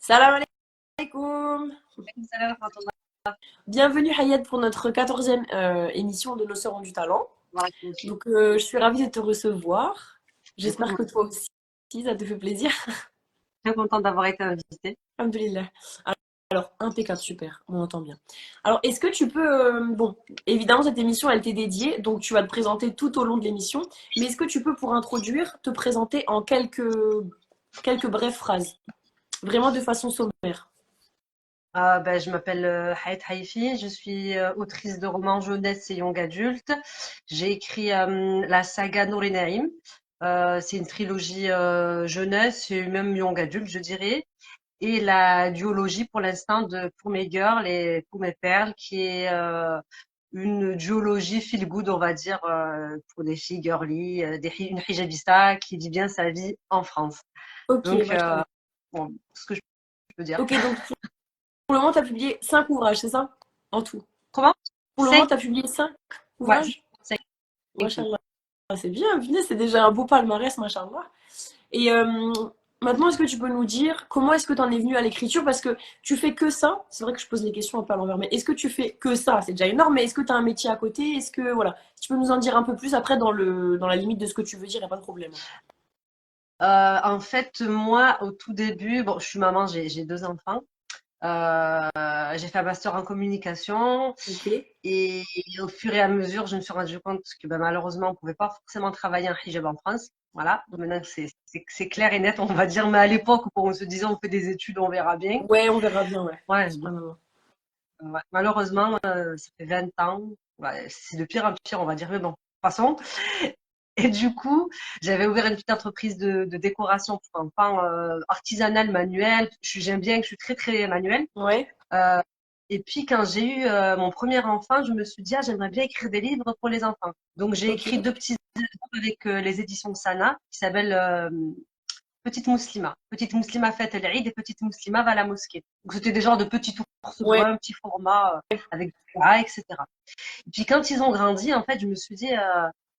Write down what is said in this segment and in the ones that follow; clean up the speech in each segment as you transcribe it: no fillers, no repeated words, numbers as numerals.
Salam alaikum. Salam rahmatullah. Bienvenue Hayat pour notre 14e émission de Nos Sœurs ont du talent. Donc je suis ravie de te recevoir. Écoute, J'espère moi, que toi aussi, ça te fait plaisir. très contente d'avoir été invitée. Alhamdoulilah. Alors, impeccable, super, on entend bien. Alors, est-ce que tu peux... bon, évidemment, cette émission, elle t'est dédiée, donc tu vas te présenter tout au long de l'émission. Mais est-ce que tu peux, pour introduire, te présenter en quelques brèves phrases? Vraiment de façon sommaire. Je m'appelle Hayat Haifi, je suis autrice de romans jeunesse et young adulte. J'ai écrit la saga Nour et Naïm. C'est une trilogie jeunesse et même young adulte, je dirais. Et la duologie pour l'instant de Pour mes girls et Pour mes perles, qui est une duologie feel good, on va dire, pour des filles girly, une hijabista qui vit bien sa vie en France. Ok, Donc, machallah. bon, ce que je peux dire. Ok, donc pour le moment, tu as publié 5 ouvrages, c'est ça? En tout. Comment? Pour le moment, 5? tu as publié 5 Ouais, ouvrages? 5. Machallah. Ah, c'est bien, punaise, c'est déjà un beau palmarès, machallah. Et maintenant, est-ce que tu peux nous dire comment est-ce que tu en es venu à l'écriture? Parce que tu fais que ça. C'est vrai que je pose les questions un peu à l'envers, mais est-ce que tu fais que ça? C'est déjà énorme, mais est-ce que tu as un métier à côté? Est-ce que, voilà, si tu peux nous en dire un peu plus après dans la limite de ce que tu veux dire, il n'y a pas de problème. En fait, moi, au tout début, bon, je suis maman, j'ai 2 enfants. J'ai fait un master en communication Ok. et au fur et à mesure, je me suis rendu compte que malheureusement, on pouvait pas forcément travailler en hijab en France. Voilà, donc maintenant c'est clair et net, on va dire, mais à l'époque, où on se disait on fait des études, on verra bien. Ouais, on verra bien, ouais. Ouais, Subhanallah. ouais. Malheureusement, ça fait 20 ans. Ouais, c'est de pire en pire, on va dire, mais bon, passons. Et du coup, j'avais ouvert une petite entreprise de décoration pour enfants, artisanale, manuelle. J'aime bien, je suis très, très manuelle. Ouais. Euh, et puis, quand j'ai eu mon premier enfant, je me suis dit, ah, j'aimerais bien écrire des livres pour les enfants. Donc, j'ai Ok. écrit deux petits livres avec les éditions Sana, qui s'appellent Petite Mouslima. Petite Mouslima fête l'Eid et Petite Mouslima va à la mosquée. Donc, c'était des genres de petits ours Ouais. bruns, petit format, avec des plats, etc. Et puis, quand ils ont grandi, en fait, je me suis dit,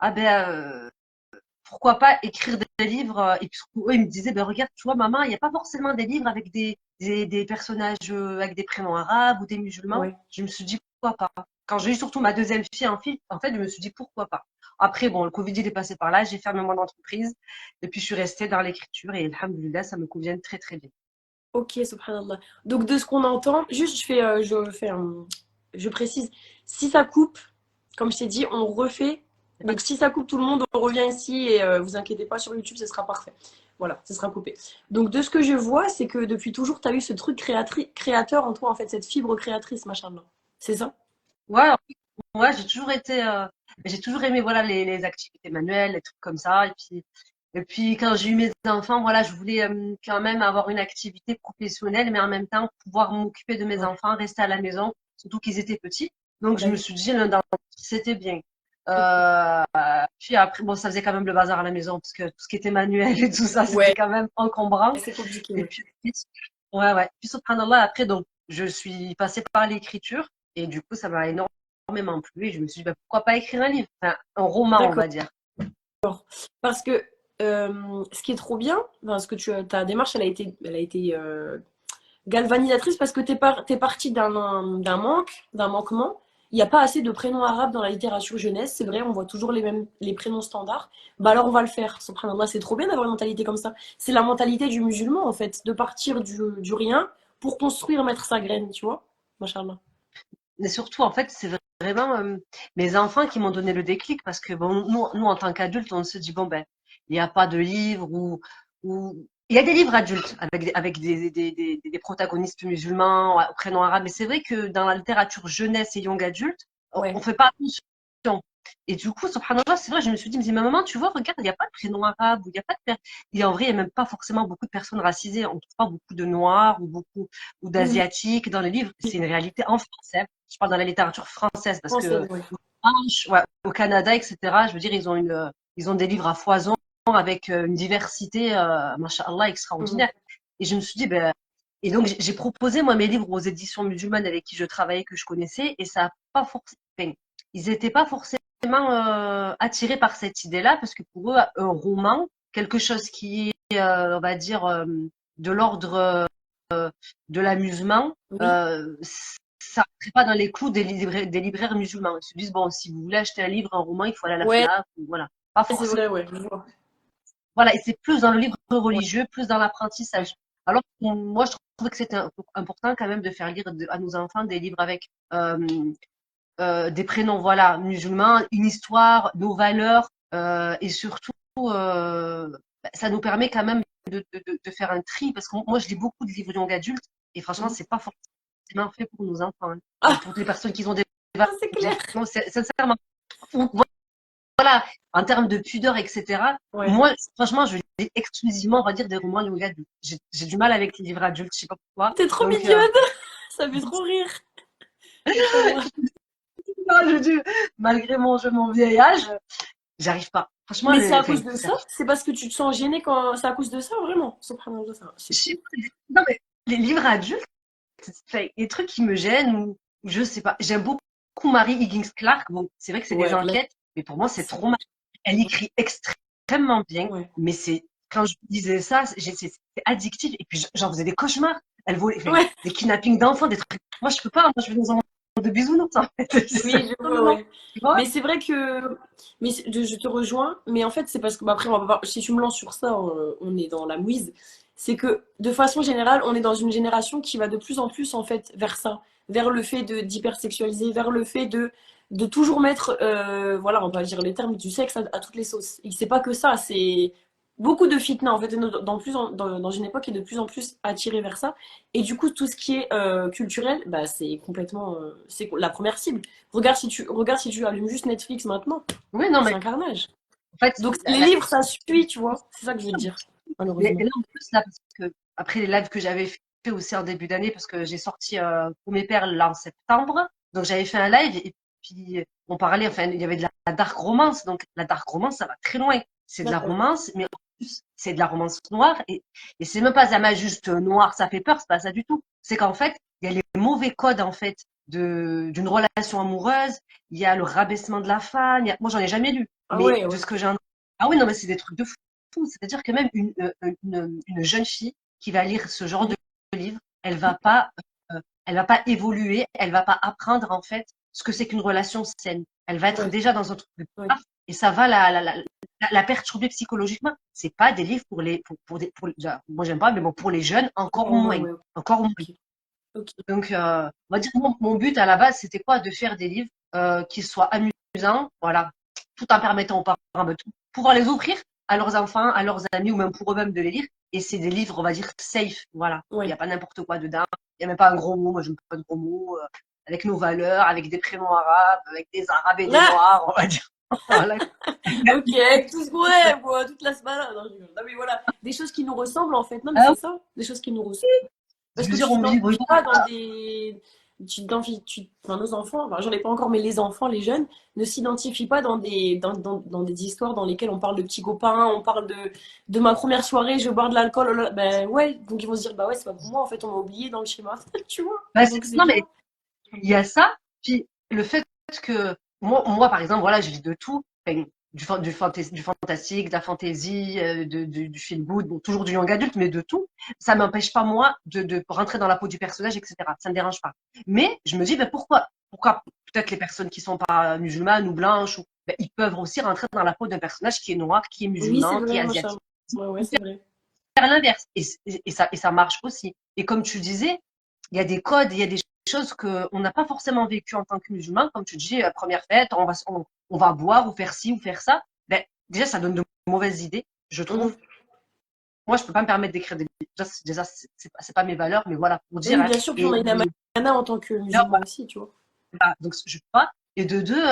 ah ben, pourquoi pas écrire des livres. Et puis eux, ils me disaient, ben regarde, tu vois, maman, il n'y a pas forcément des livres avec des personnages avec des prénoms arabes ou des musulmans. Ouais. Je me suis dit, pourquoi pas. Quand j'ai eu surtout ma deuxième fille, en fait, je me suis dit, pourquoi pas. Après, bon, le Covid, il est passé par là, j'ai fermé mon entreprise, et puis je suis restée dans l'écriture, et alhamdoulilah, ça me convient très, très bien. Ok, subhanallah. Donc de ce qu'on entend, juste je précise, si ça coupe, comme je t'ai dit, on refait. C'est pas Donc si ça coupe tout le monde, on revient ici et vous inquiétez pas sur YouTube, ce sera parfait. Voilà, ce sera coupé. Donc de ce que je vois, c'est que depuis toujours, tu as eu ce truc créateur en toi, en fait, cette fibre créatrice, machin. C'est ça? Ouais, ouais, j'ai toujours aimé voilà les activités manuelles, les trucs comme ça. Et puis quand j'ai eu mes enfants, voilà, je voulais quand même avoir une activité professionnelle, mais en même temps pouvoir m'occuper de mes Ouais, enfants, rester à la maison, surtout qu'ils étaient petits. Donc je me d'accord. suis dit l'un dans l'autre, c'était bien. Ok. Euh, Puis après, bon, ça faisait quand même le bazar à la maison parce que tout ce qui était manuel et tout ça, c'était Ouais, quand même encombrant. c'est compliqué, Et ouais. puis, ouais, ouais. Puis subhanallah, après, donc, je suis passée par l'écriture et du coup, ça m'a énormément plu et je me suis dit, bah, pourquoi pas écrire un livre? Enfin, un roman, on D'accord. va dire. Parce que ce qui est trop bien, enfin, ce que ta démarche, elle a été galvanisatrice parce que t'es parti d'un manquement. Il n'y a pas assez de prénoms arabes dans la littérature jeunesse, c'est vrai, on voit toujours les prénoms standards. Bah alors on va le faire. Subhanallah, c'est trop bien d'avoir une mentalité comme ça. C'est la mentalité du musulman en fait, de partir du rien pour construire, mettre sa graine, tu vois. Machallah. Mais surtout, en fait, c'est vraiment mes enfants qui m'ont donné le déclic parce que bon, nous en tant qu'adultes, on se dit, bon, ben, il n'y a pas de livre ou... Il y a des livres adultes avec des protagonistes musulmans, ouais, au prénom arabe, mais c'est vrai que dans la littérature jeunesse et young adulte, on ne Ouais. fait pas attention. Et du coup, subhanallah, c'est vrai, je me suis dit, mais ma maman, tu vois, regarde, il n'y a pas de prénom arabe, ou il n'y a pas de... Et en vrai, il n'y a même pas forcément beaucoup de personnes racisées. On ne trouve pas beaucoup de noirs ou Oui, d'asiatiques dans les livres. C'est une réalité en français. Je parle dans la littérature française parce que française, ouais. ouais, au Canada, etc., je veux dire, ils ont des livres à foison avec une diversité, masha'Allah, Mhm. extraordinaire. Et je me suis dit, ben, et donc j'ai proposé, moi, mes livres aux éditions musulmanes avec qui je travaillais, que je connaissais, et ça a pas forcément, enfin, ils n'étaient pas forcément attirés par cette idée-là, parce que pour eux, un roman, quelque chose qui est, on va dire, de l'ordre de l'amusement, Oui, ça rentrait pas dans les clous des libraires musulmans. Ils se disent, bon, si vous voulez acheter un livre, un roman, il faut aller à la ouais, FNAC, ou voilà. Pas c'est forcément. vrai, ouais, je vois. Voilà, et c'est plus dans le livre Ouais. religieux, plus dans l'apprentissage. Alors que moi, je trouvais que c'était important quand même de faire lire à nos enfants des livres avec des prénoms, voilà, musulmans, une histoire, nos valeurs, et surtout, ça nous permet quand même de faire un tri, parce que moi, je lis beaucoup de livres young adultes, et franchement, Mhm. c'est pas forcément fait pour nos enfants, hein. Enfin, Ah, pour les personnes qui ont des c'est clair. non, sincèrement. Voilà, en termes de pudeur, etc. Ouais. Moi, franchement, je lis exclusivement, on va dire, des romans young adultes. J'ai du mal avec les livres adultes, je sais pas pourquoi. T'es trop Donc, mignonne. Ça fait trop rire. Machallah. malgré mon vieil âge, j'arrive pas. Franchement, Mais c'est à enfin, cause de ça? C'est parce que tu te sens gênée quand c'est à cause de ça, vraiment? Subhanallah, je c'est sais fou. pas, non, mais les livres adultes, enfin, les trucs qui me gênent, ou je sais pas. J'aime beaucoup Mary Higgins Clark. Bon, c'est vrai que c'est des Ouais, là, enquêtes, mais pour moi, c'est c'est- trop mal. Elle écrit extrêmement bien, ouais. mais quand je disais ça, c'est addictif. Et puis, j'en faisais des cauchemars. Elle volait, enfin, Ouais, des kidnappings d'enfants, des trucs. Moi, je peux pas. Moi, je vais dans un monde de bisounours, en fait. oui, je Non, non, vois, non. ouais. Tu vois? Mais c'est vrai que. Mais je te rejoins, mais en fait, c'est parce que. Bah, après, si tu me lances sur ça, on est dans la mouise. C'est que, de façon générale, on est dans une génération qui va de plus en plus, en fait, vers ça. Vers le fait d'hypersexualiser, vers le fait de toujours mettre, voilà, on va dire les termes du sexe à toutes les sauces. Et c'est pas que ça, c'est beaucoup de fitna, en fait, dans une époque qui est de plus en plus attirée vers ça. Et du coup, tout ce qui est culturel, bah, c'est complètement, c'est la première cible. Regarde si tu allumes juste Netflix maintenant, Oui, non, c'est mais un carnage. en fait, Donc les livres, ça suit, tu vois. C'est ça que je veux dire, mais malheureusement. là, en plus, là, parce que après les lives que j'avais fait aussi en début d'année, parce que j'ai sorti pour mes perles là en septembre, donc j'avais fait un live et puis on parlait, enfin, il y avait de la dark romance, donc la dark romance, ça va très loin. C'est de la Ouais, romance, mais en plus, c'est de la romance noire et c'est même pas Zama juste noir, ça fait peur, c'est pas ça du tout. C'est qu'en fait, il y a les mauvais codes, en fait, d'une relation amoureuse, il y a le rabaissement de la femme, moi j'en ai jamais lu, ah mais ouais, de ouais. ce que j'ai entendu, ah oui, non, mais c'est des trucs de fou. C'est-à-dire que même une jeune fille qui va lire ce genre Mhm. de livre, elle va pas évoluer, elle va pas apprendre en fait ce que c'est qu'une relation saine. Elle va être Ouais, déjà dans un truc de ouais. peur et ça va la perturber psychologiquement. C'est pas des livres moi j'aime pas, mais bon, pour les jeunes, Encore moins, ouais. encore moins. Ok, ok. Donc, on va dire, mon but à la base, c'était quoi? De faire des livres qui soient amusants, voilà, tout en permettant aux parents de pouvoir les offrir à leurs enfants, à leurs amis ou même pour eux-mêmes de les lire. Et c'est des livres, on va dire, safe, voilà. Il n'y Ouais. a pas n'importe quoi dedans. Il n'y a même pas un gros mot, moi je n'aime pas de gros mots, avec nos valeurs, avec des prénoms arabes, avec des arabes et des Ah, noirs, on va dire. Voilà. ok, avec tout ce qu'on aime, quoi, toute la semaine. Non, je rigole. Non, mais voilà, des choses qui nous ressemblent en fait. Non, mais Ah, c'est ça, des choses qui nous ressemblent. je Parce veux que dire, tu on me dit, oui, t'identifies pas dans des. Enfin, nos enfants, enfin, j'en ai pas encore, mais les enfants, les jeunes, ne s'identifient pas dans des histoires dans lesquelles on parle de petits copains, on parle de ma première soirée, je vais boire de l'alcool. Oh là là. Ben ouais, donc ils vont se dire, bah ouais, c'est pas pour moi, en fait, on m'a oublié dans le schéma, tu vois. bah, Donc c'est non, bien. mais il y a ça, puis le fait que moi par exemple, voilà, je lis de tout, enfin, du fantastique, de la fantasy, du feel good, bon, toujours du young adulte, mais de tout. Ça m'empêche pas moi de rentrer dans la peau du personnage, etc. Ça me dérange pas. Mais je me dis, ben pourquoi peut-être les personnes qui sont pas musulmanes ou blanches, ben, ils peuvent aussi rentrer dans la peau d'un personnage qui est noir, qui est Oui, c'est musulman, qui est vrai, machin. asiatique. Ouais, ouais, c'est vrai. Faire l'inverse. Et ça marche aussi. Et comme tu disais, il y a des codes, il y a des choses qu'on n'a pas forcément vécues en tant que musulman. Comme tu dis, première fête, on va boire ou faire ci ou faire ça. Ben, déjà, ça donne de mauvaises idées, je trouve. Mhm. Moi, je peux pas me permettre d'écrire des livres. Déjà, c'est pas mes valeurs, mais voilà, pour dire, Oui, hein. bien sûr, puis on Et a une amana en tant que là, musulman aussi, tu vois. voilà, donc, je peux pas. Et de deux,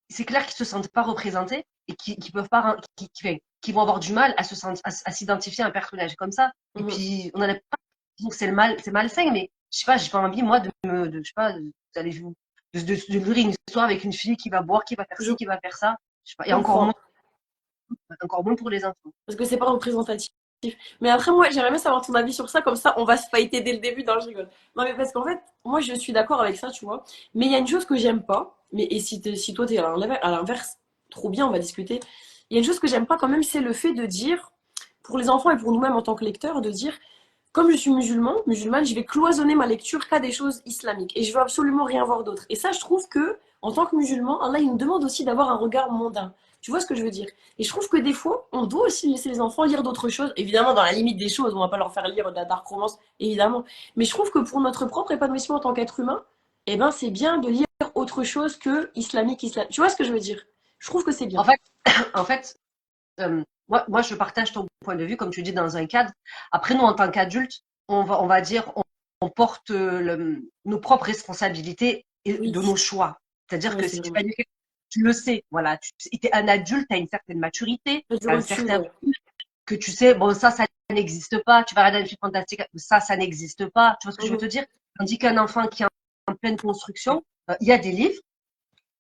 c'est clair qu'ils se sentent pas représentés et qui peuvent pas, qui vont avoir du mal à s'identifier à un personnage comme ça. Et Mhm. puis, on en a pas, donc c'est malsain, mais je sais pas, j'ai pas envie, moi, je sais pas, d'aller, de lire une histoire avec une fille qui va boire, qui va faire Je ci, qui va faire ça. Je sais pas, et comprends. encore moins pour les enfants. Parce que c'est pas représentatif. Mais après, moi, j'aimerais bien savoir ton avis sur ça, comme ça, on va se fighter dès le début. Non, je rigole. Non, mais parce qu'en fait, moi, je suis d'accord avec ça, tu vois. Mais il y a une chose que j'aime pas, mais et si toi, t'es à l'inverse, trop bien, on va discuter. Il y a une chose que j'aime pas quand même, c'est le fait de dire, pour les enfants et pour nous-mêmes en tant que lecteurs, de dire, comme je suis musulmane, je vais cloisonner ma lecture qu'à des choses islamiques. Et je veux absolument rien voir d'autre. Et ça, je trouve que, en tant que musulman, Allah, il nous demande aussi d'avoir un regard mondain. Tu vois ce que je veux dire? Et je trouve que des fois, on doit aussi laisser les enfants lire d'autres choses. Évidemment, dans la limite des choses, on va pas leur faire lire de la dark romance, évidemment. Mais je trouve que pour notre propre épanouissement en tant qu'être humain, eh ben, c'est bien de lire autre chose que islamique. Tu vois ce que je veux dire? Je trouve que c'est En bien. fait, en fait, moi, je partage ton point de vue, comme tu dis, dans un cadre. Après, nous, en tant qu'adultes, on va dire, on porte nos propres responsabilités et Oui, de nos choix. C'est-à-dire ouais, que c'est si tu vrai. vas éduquer, tu le sais, voilà, tu es un adulte, tu as une certaine maturité, Du tu as un recul, certain ouais. que tu sais, bon, ça n'existe pas. Tu vas regarder un film fantastique, ça n'existe pas. Tu vois ce que je veux te Mhm. dire? Tandis qu'un enfant qui est en pleine construction, il y a des livres,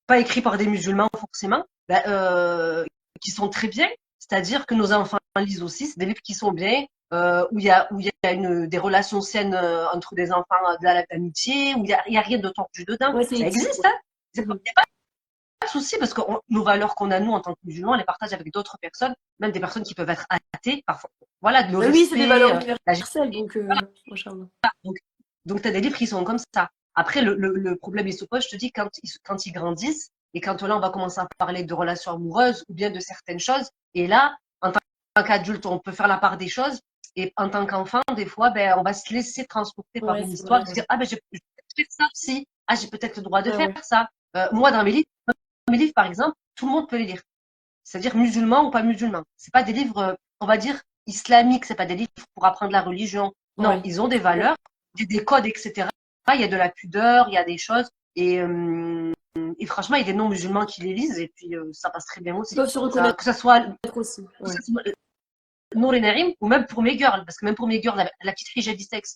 pas écrits par des musulmans forcément, ben, qui sont très bien. C'est-à-dire que nos enfants lisent aussi. C'est des livres qui sont bien, où il y a des relations saines entre des enfants, de l'amitié, où il y a rien de tordu dedans. Ouais, c'est Ça éthique, existe, ouais. hein. C'est pas Mhm. de souci parce que nos valeurs qu'on a nous en tant que musulmans, on les partage avec d'autres personnes, même des personnes qui peuvent être athées parfois. Voilà, le Mais oui, c'est des respect, valeurs la universelles, donc, Inch'Allah. donc, donc tu as des livres qui sont comme ça. Après, le problème, il se pose, je te dis, quand ils grandissent et quand là, on va commencer à parler de relations amoureuses ou bien de certaines choses. Et là, en tant qu'adulte, on peut faire la part des choses. Et en tant qu'enfant, des fois, ben, on va se laisser transporter par Ouais, une c'est vrai, histoire, se ouais. dire, ah ben, je vais faire ça aussi. Ah, j'ai peut-être le droit de Ouais, faire ouais. ça. Moi, dans mes livres, par exemple, tout le monde peut les lire. C'est-à-dire musulmans ou pas musulmans. C'est pas des livres, on va dire, islamiques. C'est pas des livres pour apprendre la religion. Non, Ouais, ils ont des c'est bien. valeurs, des codes, etc. Il y a de la pudeur, il y a des choses. Et franchement, il y a des non-musulmans qui les lisent et puis ça passe très bien Ils aussi. peuvent se Ça, reconnaître aussi, que ouais. ça soit Nour et Narim, ou même pour mes girls, parce que même pour mes girls, la petite hijabista, etc.,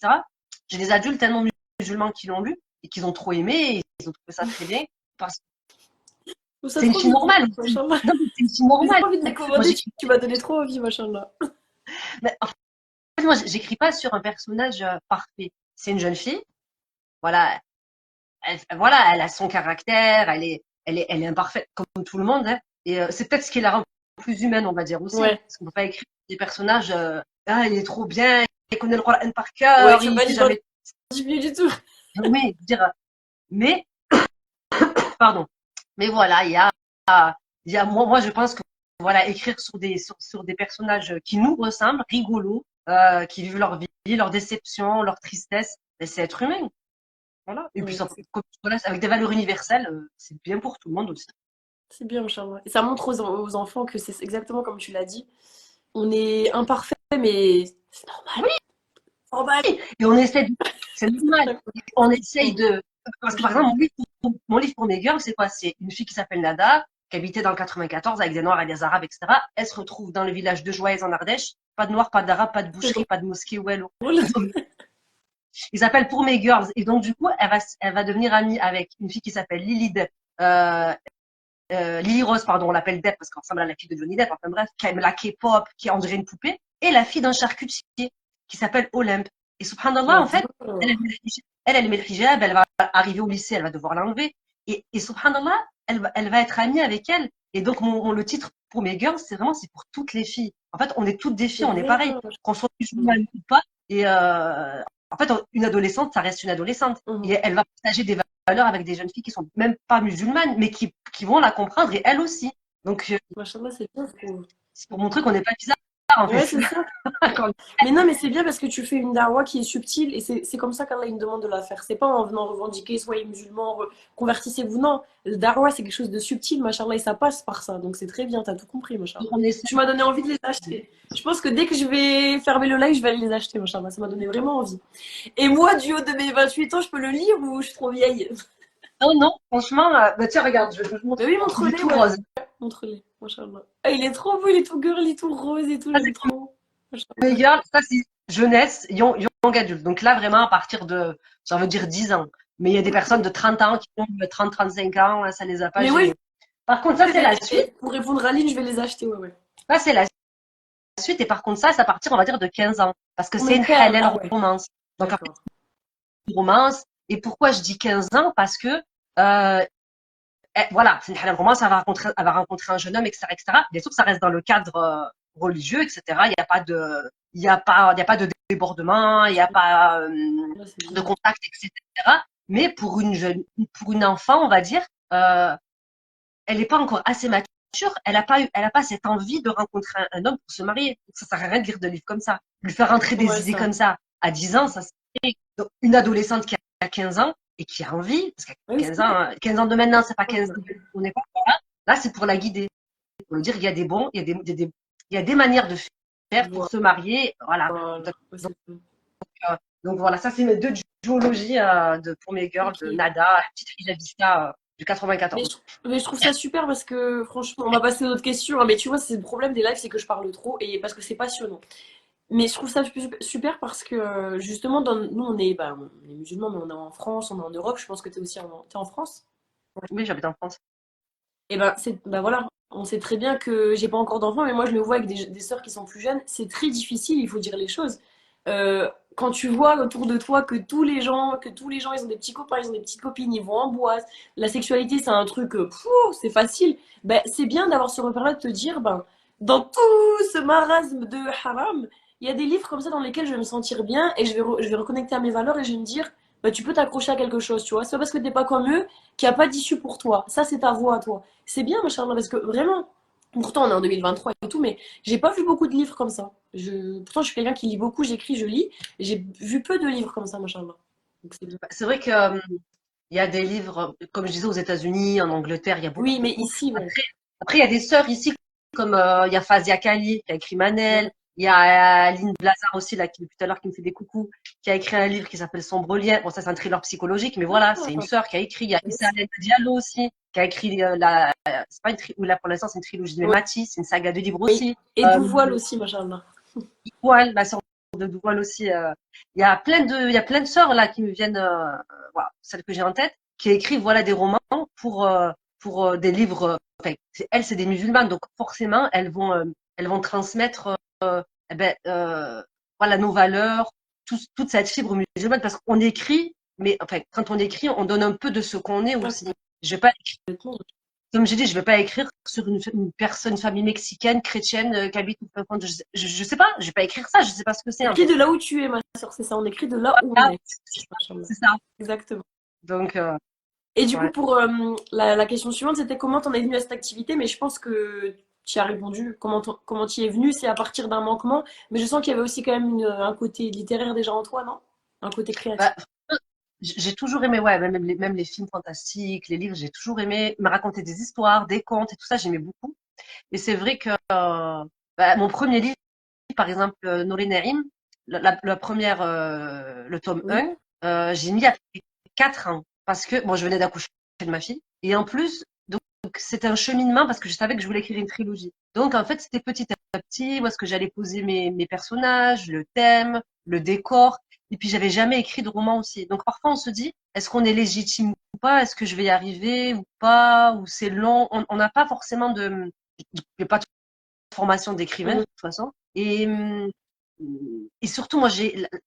j'ai des adultes non musulmans qui l'ont lu et qui ont trop aimé, et ils ont trouvé ça très bien, parce que Je trouve ça c'est une trop fille mignon, normale aussi. machallah. Non, mais c'est une fille J'ai trop normale. envie de la Moi, commander, j'écris, tu m'as donné trop envie, machallah. mais, en fait, moi, j'écris pas sur un personnage parfait. C'est une jeune fille, voilà, voilà, elle a son caractère, elle est imparfaite comme tout le monde, hein, et c'est peut-être ce qui la rend plus humaine, on va dire aussi, Ouais, parce qu'on peut pas écrire des personnages, ah, il est trop bien, il connaît le Coran par ouais, cœur, c'est il pas fait jamais, l'identifier du tout. mais, dire, mais, pardon, mais voilà, moi, je pense que, voilà, écrire sur des personnages qui nous ressemblent, rigolos, qui vivent leur vie, leur déception, leur tristesse, ben, c'est être humain. Voilà. Et puis, Ouais, ça, voilà, avec des valeurs universelles, c'est bien pour tout le monde aussi. c'est bien, machallah. Et ça montre aux enfants que c'est exactement comme tu l'as dit. On est imparfait, mais c'est normal. Oui, Normal. et on essaie de, c'est normal. On essaye de, parce que par exemple, Machallah. mon livre pour mes girls, c'est quoi? C'est une fille qui s'appelle Nada, qui habitait dans le 94 avec des Noirs et des Arabes, etc. Elle se retrouve dans le village de Joaès en Ardèche. Pas de Noirs, pas d'Arabes, pas de C'est boucherie, pas de mosquée ou elle. drôle. Ils s'appellent pour mes girls. Et donc, du coup, elle va devenir amie avec une fille qui s'appelle Lily Depp. Lily Rose, pardon, on l'appelle Depp parce qu'elle ressemble à la fille de Johnny Depp. Enfin bref, qui aime la K-pop, qui est en dirait une poupée. Et la fille d'un charcutier qui s'appelle Olympe. Et subhanallah, en fait, J'adore. elle met le hijab, elle va arriver au lycée, elle va devoir l'enlever. Et subhanallah, elle va être amie avec elle. Et donc, le titre pour mes girls, c'est vraiment, c'est pour toutes les filles. En fait, on est toutes des C'est filles, on est vrai. pareil. Qu'on soit musulmane ou pas. Et en fait, une adolescente, ça reste une adolescente. Mhm. Et elle va partager des valeurs avec des jeunes filles qui sont même pas musulmanes, mais qui vont la comprendre et elles aussi. Donc, Machallah, c'est bien, je trouve. c'est pour montrer qu'on n'est pas bizarre, en Ouais, fait. c'est ça. Mais non, mais c'est bien parce que tu fais une darwa qui est subtile et c'est comme ça qu'Allah il me demande de la faire. C'est pas en venant revendiquer, soyez musulmans, convertissez-vous. Non, le darwa c'est quelque chose de subtil, machallah, et ça passe par ça. Donc c'est très bien, t'as tout compris, machallah. On essaie. Tu m'as donné envie de les acheter. Je pense que dès que je vais fermer le live, je vais aller les acheter, machallah. Ça m'a donné vraiment envie. Et moi, du haut de mes 28 ans, je peux le lire ou je suis trop vieille? Non, non, franchement, bah tiens, regarde, je te Mais montre. oui, Il est montre-les, tout ouais. rose. Montre-les, machallah. Ah, il est trop beau, il est tout girly, tout rose et tout, Ça, j'aime c'est trop. Machallah. mes girls, ça, c'est jeunesse, young adulte. Donc là, vraiment, à partir de, ça veut dire 10 ans. Mais il y a des personnes de 30 ans qui ont 30-35 ans, hein, ça les a pas Mais ouais, gênés. Par contre, ça, c'est la suite. pour répondre à Lynn, je vais les acheter, ouais, ouais. Ça, c'est la suite. Et par contre, ça, c'est à partir, on va dire, de 15 ans. Parce que Pour c'est mes une pères, halal ah ouais, romance. Donc, en fait, d'accord. une romance. Et pourquoi je dis 15 ans? Parce que, voilà, c'est une halal romance, elle va rencontrer un jeune homme, etc., etc. Bien sûr que ça reste dans le cadre religieux, etc. Il n'y a pas de, il y a pas de débordement, il n'y a pas Ouais, c'est de bien. contact, etc. Mais pour une enfant, on va dire, euh, elle n'est pas encore assez mature, elle a pas cette envie de rencontrer un homme pour se marier. Ça sert à rien de lire de livres comme ça. Lui faire rentrer des Ouais, idées ça. comme ça à 10 ans, ça c'est donc, une adolescente qui a 15 ans et qui a envie, parce qu'à Oui, c'est vrai. 15 ans de maintenant, c'est pas Ouais, 15 ans, on n'est pas là. Là, c'est pour la guider. Pour lui dire, il y a des bons, il y a des manières de faire pour se marier. Voilà. voilà. Ouais, c'est ça. Euh, donc voilà, ça c'est mes deux duologies pour mes girls de Ok. Nada, la petite Rija Vista du Mais 94. mais je trouve ça super parce que franchement, on va passer à d'autres questions, hein, mais tu vois, c'est le problème des lives, c'est que je parle trop et parce que c'est passionnant. Mais je trouve ça super parce que justement, nous on est, bah, on est musulmans, mais on est en France, on est en Europe. Je pense que tu es aussi t'es en France. Oui, j'habite en France. Et ben, bah voilà, on sait très bien que j'ai pas encore d'enfants, mais moi je le vois avec des sœurs qui sont plus jeunes. C'est très difficile, il faut dire les choses. Quand tu vois autour de toi que tous les gens, ils ont des petits copains, ils ont des petites copines, ils vont en boîte, la sexualité c'est un truc, c'est facile. Ben, c'est bien d'avoir ce repère-là de te dire, ben, dans tout ce marasme de haram, il y a des livres comme ça dans lesquels je vais me sentir bien et je vais reconnecter à mes valeurs et je vais me dire, ben, tu peux t'accrocher à quelque chose, tu vois. C'est pas parce que t'es pas comme eux qu'il n'y a pas d'issue pour toi. Ça, c'est ta voie à toi. C'est bien, machallah, parce que vraiment, pourtant on est en 2023 et tout, mais j'ai pas vu beaucoup de livres comme ça. Pourtant, je suis quelqu'un qui lit beaucoup, j'écris, je lis. Et j'ai vu peu de livres comme ça, machallah. Donc c'est bien. C'est vrai que il y a des livres, comme je disais, aux États-Unis, en Angleterre, il y a Oui, mais beaucoup. ici, ouais. Après, après il y a des sœurs ici, comme il y a Fazia Kali qui a écrit Manel, Ouais. il y a Aline Blazar aussi, là, qui depuis tout à l'heure qui me fait des coucous, qui a écrit un livre qui s'appelle Sombre Lien. Bon, ça, c'est un thriller psychologique, mais voilà, c'est une Ah, sœur qui a écrit. Il y a Issa yes. El Diallo aussi, qui a écrit c'est pas une ou là pour l'instant c'est une trilogie de Ouais. Matisse, c'est une saga de livres Et, aussi. et Douvoile aussi, machallah. Doual, la sœur de Doual aussi. Il y a plein de sœurs là qui me viennent, voilà, celles que j'ai en tête, qui écrivent voilà des romans pour des livres. Enfin, elles, c'est des musulmanes, donc forcément, elles vont transmettre, eh ben, voilà nos valeurs, toute cette fibre musulmane, parce qu'on écrit, mais enfin, quand on écrit, on donne un peu de ce qu'on est Ah, aussi. Je vais pas complètement. Comme j'ai dit, je vais pas écrire sur une personne, une famille mexicaine, chrétienne, qui habite au fin fond je sais pas, je vais pas écrire ça, je sais pas ce que c'est, en Écris fait. de là où tu es, ma soeur, c'est ça. On écrit de là où on Voilà, est. Machallah. c'est ça. Exactement. Donc, Et du coup, ouais. pour la question suivante, c'était comment t'en es venu à cette activité, mais je pense que tu y as répondu. Comment tu y es venu, c'est à partir d'un manquement, mais je sens qu'il y avait aussi quand même un côté littéraire déjà en toi, non? Un côté créatif. Bah, j'ai toujours aimé, ouais, même les films fantastiques, les livres, j'ai toujours aimé me raconter des histoires, des contes et tout ça, j'aimais beaucoup. Et c'est vrai que bah, mon premier livre, par exemple, Nouré Naïm, la première, le tome Oui. 1, j'ai mis à 4 ans parce que bon, je venais d'accoucher de ma fille et en plus, donc c'était un cheminement parce que je savais que je voulais écrire une trilogie. Donc en fait, c'était petit à petit où est-ce que j'allais poser mes personnages, le thème, le décor. Et puis j'avais jamais écrit de roman aussi. Donc parfois on se dit, est-ce qu'on est légitime ou pas? Est-ce que je vais y arriver ou pas? Ou c'est long? On n'a pas forcément pas de formation d'écrivain de Mhm. toute façon. Et surtout, moi,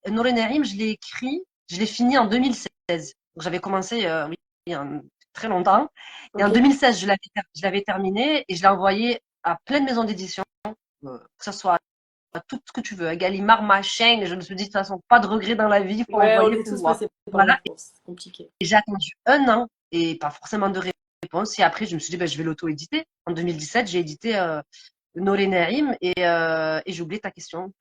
Nour Narim, je l'ai écrit, je l'ai fini en 2016. Donc, j'avais commencé, oui, il y a très longtemps. Et en Ok. 2016, je l'avais terminé et je l'ai envoyé à plein de maisons d'édition, que ce soit à tout ce que tu veux, à Gallimard, machin. Et je me suis dit, de toute façon, pas de regret dans la vie, il faut Ouais, on envoyer est pour tous moi. passés par là, Voilà. je pense. C'est compliqué. Et j'ai attendu un an et pas forcément de réponse. Et après, je me suis dit, ben, je vais l'auto-éditer. En 2017, j'ai édité Nolé Naïm et j'ai oublié ta question.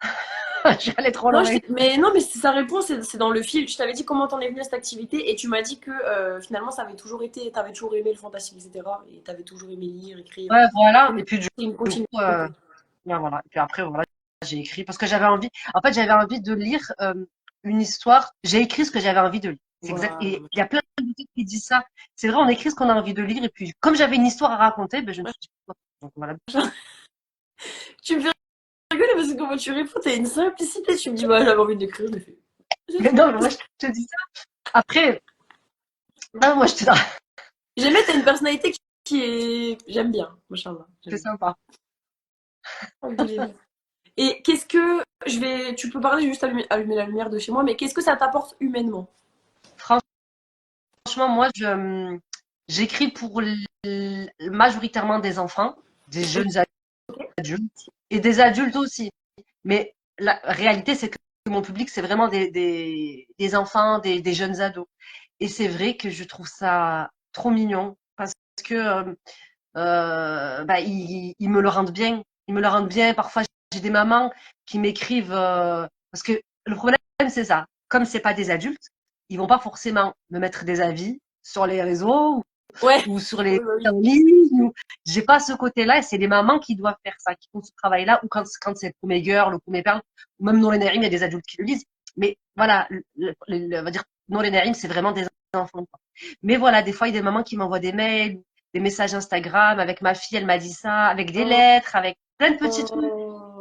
Je suis allée trop Non, loin. mais non, mais sa réponse, c'est dans le fil. Je t'avais dit comment t'en es venu à cette activité et tu m'as dit que finalement, ça avait toujours été, t'avais toujours aimé le fantastique, etc. Et t'avais toujours aimé lire, écrire. Ouais, voilà. Donc, Et puis, c'est une du coup, continuité, quoi. ben, voilà. Et puis après, voilà, j'ai écrit parce que j'avais envie. En fait, j'avais envie de lire une histoire. J'ai écrit ce que j'avais envie de lire. C'est exact. Voilà. Et il y a plein de gens qui disent ça. C'est vrai, on écrit ce qu'on a envie de lire. Et puis, comme j'avais une histoire à raconter, ben, je me suis dit, donc voilà. Tu me fais rigoler parce que comment tu réponds, t'as une simplicité. Tu me dis, bah, j'avais envie d'écrire, je l'ai fait. C'est Mais tout. non, mais moi, je te dis ça. Après, non, moi, je te dis, J'aime bien, t'as une personnalité qui est. J'aime bien, machallah. c'est J'aime bien. sympa. Alhamdoulilah. Et qu'est-ce que je vais. Tu peux parler juste allumer la lumière de chez moi, mais qu'est-ce que ça t'apporte humainement? Franchement, moi, j'écris pour majoritairement des enfants, des Ok. jeunes adultes et des adultes aussi. Mais la réalité, c'est que mon public, c'est vraiment des enfants, des jeunes ados. Et c'est vrai que je trouve ça trop mignon parce que bah, ils me le rendent bien. Ils me le rendent bien. Parfois, j'ai des mamans qui m'écrivent parce que le problème, c'est ça. Comme c'est pas des adultes, ils vont pas forcément me mettre des avis sur les réseaux Ouais. ou sur les Oui, bah oui. en ligne. J'ai pas ce côté-là. Et c'est les mamans qui doivent faire ça, qui font ce travail-là. Ou quand c'est pour mes girls ou pour mes perles, ou même non les Narim, il y a des adultes qui le lisent. Mais voilà, on va dire non les Narim, c'est vraiment des enfants. Mais voilà, des fois, il y a des mamans qui m'envoient des mails, des messages Instagram avec ma fille, elle m'a dit ça, avec des Oh, lettres, avec plein de petits trucs.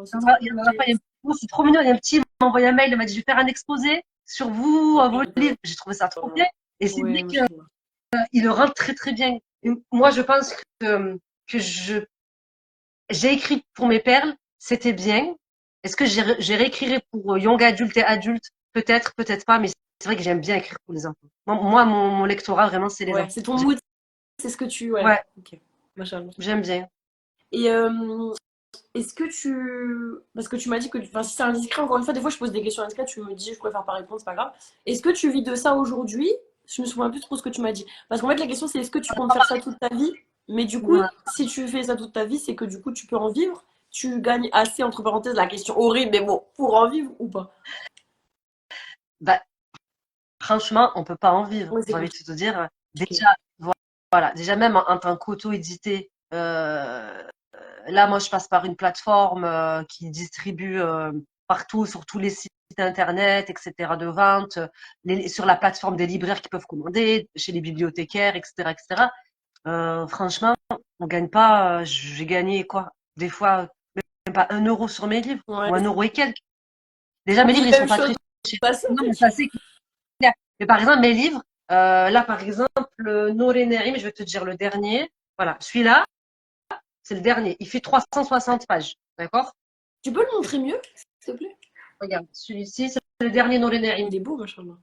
c'est trop Il y en a pas, chouette. c'est trop mignon. Il y a un petit, il m'a envoyé un mail, il m'a dit, je vais faire un exposé sur vous, vos livres. J'ai trouvé ça trop bien. Et c'est Ouais, vrai moi, qu'il le rend très, très bien. Et moi, je pense que j'ai écrit pour mes perles, c'était bien. Est-ce que j'ai réécrirai pour young adulte et adulte? Peut-être, peut-être pas, mais c'est vrai que j'aime bien écrire pour les enfants. Moi, mon lectorat, vraiment, c'est les ouais, enfants. c'est ton mood, c'est ce que tu. Ouais, Ouais, ok. Machallah. j'aime bien. Et est-ce que tu. Parce que tu m'as dit que. Enfin, si c'est indiscret, encore une fois, des fois je pose des questions indiscrètes, tu me dis, je préfère pas répondre, c'est pas grave. Est-ce que tu vis de ça aujourd'hui? Je me souviens plus trop ce que tu m'as dit. Parce qu'en fait, la question c'est est-ce que tu comptes faire ça toute ta vie? Mais du coup, Ouais. si tu fais ça toute ta vie, c'est que du coup, tu peux en vivre. Tu gagnes assez, entre parenthèses, la question horrible, mais bon, pour en vivre ou pas? Bah, franchement, on peut pas en vivre. Ouais, c'est J'ai envie de te dire, compliqué. déjà, voilà, déjà même en tant qu'auto-édité, là, moi, je passe par une plateforme qui distribue partout, sur tous les sites internet, etc., de vente, sur la plateforme des libraires qui peuvent commander, chez les bibliothécaires, etc., etc. Franchement, on gagne pas. J'ai gagné quoi? Des fois, même pas 1 euro sur mes livres, Ouais, ou un c'est euro et quelques. Déjà, on mes dit livres, ils la sont même pas chose. très chers. Bah, c'est Non, mais ok. ça, c'est clair. Mais par exemple, mes livres, là, par exemple, Nour et Naïm, je vais te dire le dernier. Voilà, celui-là, c'est le dernier. Il fait 360 pages. D'accord? Tu peux le montrer mieux, s'il te plaît? Regarde, celui-ci, c'est le dernier Nour et Naïm. Il est beau, machallah.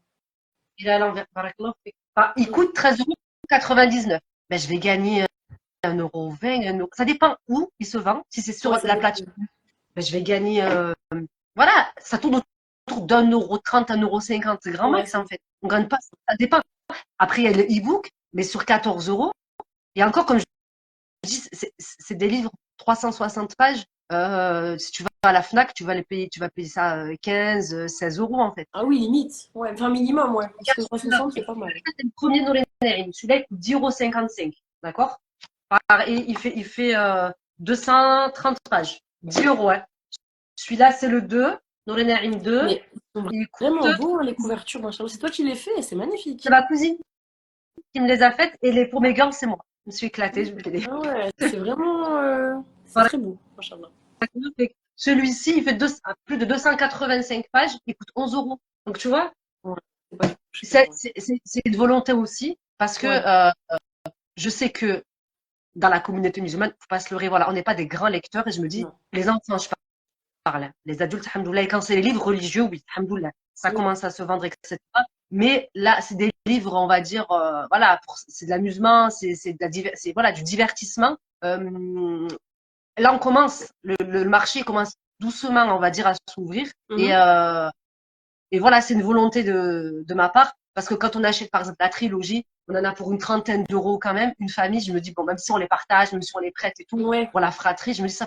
Il est à l'envers. Barakallah fik. Ah, il coûte 13,99 €. Ben, je vais gagner 1,20 €, 1 euro. Ça dépend où il se vend. Si c'est Ouais, sur ça la dépend. plateforme, ben, je vais gagner. Voilà, ça tourne autour d'1,30 €, 1,50 €. C'est grand Ouais, max, c'est en fait. On gagne pas. Ça dépend. Après, il y a le e-book, mais sur 14 €. Et encore, comme je dis, c'est des livres 360 pages. Si tu vas à la Fnac, tu vas payer ça 15, 16 € en fait. Ah oui, limite. Ouais, enfin minimum, ouais. Parce Regarde que celui-là. 360, c'est pas mal. C'est le premier Nour Celui-là, il coûte 10,55 €. D'accord? Et il fait 230 pages. 10 €, ouais. Celui-là, c'est le 2, Nour 2. Mais ils sont Il coûte. vraiment beaux, hein, les couvertures, machallah. C'est toi qui les fais, c'est C'est magnifique. ma cousine qui me les a faites et pour mes girls, c'est moi. Je me suis éclatée, je me fais des. Ah ouais, c'est vraiment. C'est Voilà. très beau, machallah. Celui-ci, il fait plus de 285 pages, il coûte 11 €. Donc, tu vois, Ouais, c'est pas du tout cher, ouais. c'est une volonté aussi, parce que Ouais, je sais que dans la communauté musulmane, faut pas se leurrer, voilà, on n'est pas des grands lecteurs, et je me dis, non. les enfants, je parle, hein. Les adultes, alhamdoulilah, et quand c'est les livres religieux, oui, alhamdoulilah, ça Oui, commence à se vendre, etc. Mais là, c'est des livres, on va dire, voilà, c'est de l'amusement, c'est voilà, du divertissement. Là, on commence, le marché commence doucement, on va dire, à s'ouvrir. mhm. Et voilà, c'est une volonté de ma part. Parce que quand on achète, par exemple, la trilogie, on en a pour une trentaine d'euros quand même. Une famille, je me dis, bon, même si on les partage, même si on les prête et tout, Ouais. pour la fratrie, je me dis, ça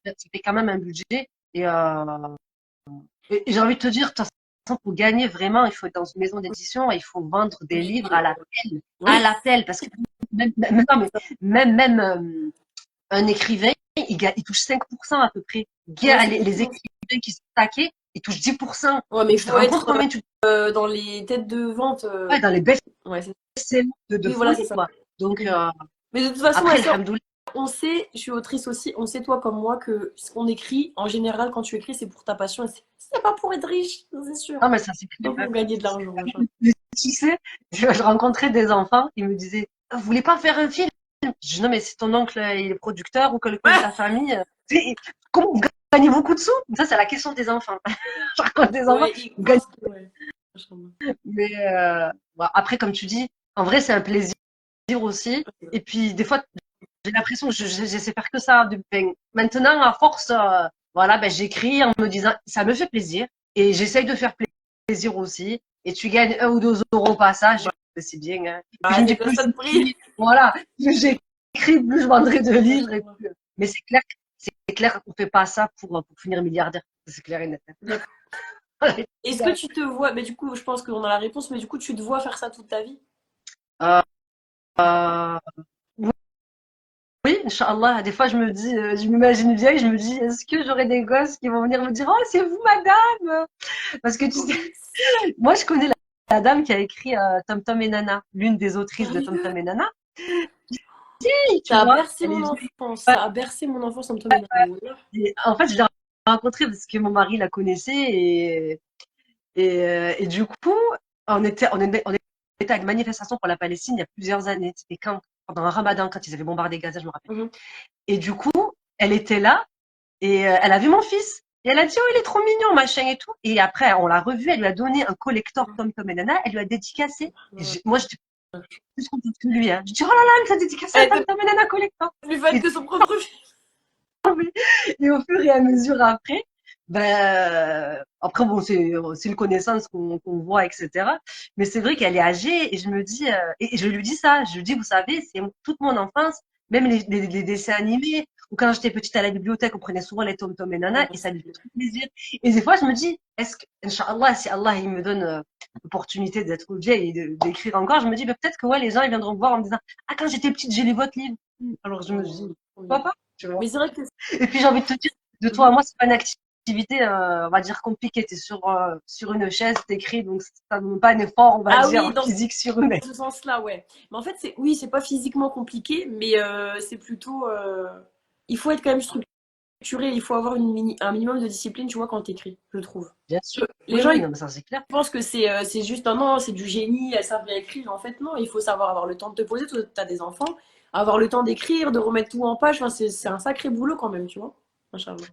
fait quand même un budget. Et, et j'ai envie de te dire, de toute façon, pour gagner vraiment, il faut être dans une maison d'édition et il faut vendre des Oui, livres à la pelle. À oui. la pelle. Parce que non, mais même un écrivain, il touche 5% à peu près. Ouais, c'est Les beaucoup. écrivains qui sont taqués, ils touchent 10%. Ouais, mais il Tu te faut rends compte être combien tu dans les têtes de vente. ouais, dans les Ouais, c'est best-sellers de oui, voilà, folie, c'est ça. quoi. Donc, Mhm. Mais de toute façon, après, ma soeur, alhamdoulilah, on sait, je suis autrice aussi, on sait toi comme moi que ce qu'on écrit, en général, quand tu écris, c'est pour ta passion et c'est pas pour être riche, c'est sûr. non, mais ça, c'est Pas clair, hein. pour gagner de l'argent, machin. Mais tu sais, je rencontrais des enfants, ils me disaient, vous voulez pas faire un film? Je dis, non, mais si ton oncle il est producteur ou quelqu'un de Ouais, ta famille, comment vous gagnez beaucoup de sous? Ça, c'est la question des enfants. Je rencontre des enfants, ouais, vous gagnez. ouais. Machallah. Mais bon, après, comme tu dis, en vrai, c'est un plaisir aussi. Et puis, des fois, j'ai l'impression que j'essaie de faire que ça. Maintenant, à force, voilà, ben, j'écris en me disant, ça me fait plaisir et j'essaye de faire plaisir aussi. Et tu gagnes 1 ou 2 € au passage, c'est bien. Hein. Et puis je Ah, me c'est dis, quoi plus ça de prix? j'écris, voilà, plus j'écris, plus je vendrai de livres. Et Machallah. plus... Mais c'est clair qu'on fait pas ça pour finir milliardaire. C'est clair et net. D'accord. Est-ce que tu te vois, mais du coup, je pense qu'on a la réponse, mais du coup, tu te vois faire ça toute ta vie? Euh, euh, oui, Inch'Allah, des fois je me dis, je m'imagine bien et je me dis, est-ce que j'aurai des gosses qui vont venir me dire, oh, c'est vous, madame? Parce que C'est tu trop sais, mignon. moi je connais la dame qui a écrit Tom Tom et Nana, l'une des autrices de Tom Sérieux? Tom et Nana. Oui, tu Ça a vois, bercé elle mon est venue. enfance. Ça a bercé mon enfance, ça me tombe énormément. En fait, je l'ai rencontrée parce que mon mari la connaissait et du coup, on était à une manifestation pour la Palestine il y a plusieurs années. C'était quand? Pendant un ramadan, quand ils avaient bombardé Gaza, je me rappelle. Mhm. Et du coup, elle était là et elle a vu mon fils. Et elle a dit, oh, il est trop mignon, machin et tout. Et après, on l'a revu, elle lui a donné un collector Tom Tom et Nana, elle lui a dédicacé. Et moi, j'étais plus contente que lui. Hein. Je dis, oh là là, elle t'a dédicacé un Elle Tom était Tom et Nana collector. plus fan Et que son propre fils. Et au fur et à mesure après, après bon, c'est une connaissance qu'on voit, etc. Mais c'est vrai qu'elle est âgée et je me dis, et je lui dis ça, je lui dis, vous savez, c'est toute mon enfance, même les dessins animés, ou quand j'étais petite à la bibliothèque, on prenait souvent les Tom Tom et Ouais, Nana, et ça c'est lui fait clair. trop plaisir. Et des fois, je me dis, est-ce que, Inch'Allah, si Allah il me donne l'opportunité d'être vieille et d'écrire encore, je me dis, peut-être que ouais, les gens ils viendront me voir en me disant, ah, quand j'étais petite, j'ai lu votre livre. Alors je me dis, Oh, trop pourquoi mignon. pas, tu vois. Mais c'est vrai que. Et puis j'ai envie de te dire, de toi à Mhm. moi, c'est pas une activité, on va dire, compliquée. T'es sur une chaise, t'écris, donc ça ne demande pas un effort, on va Ah dire, oui, dans physique surhumain. ce sens-là, ouais. Mais en fait, c'est oui, c'est pas physiquement compliqué, mais c'est plutôt. Il faut être quand même structuré, il faut avoir un minimum de discipline, tu vois, quand t'écris, je trouve. Bien sûr. Les Oui, gens, oui, ils non, mais ça c'est clair. pensent que c'est juste un non, c'est du génie, elles savent bien écrire. En fait, non, il faut savoir avoir le temps de te poser, toi, t'as des enfants, avoir le temps d'écrire, de remettre tout en page. Enfin, c'est un sacré boulot quand même, tu vois. Machallah.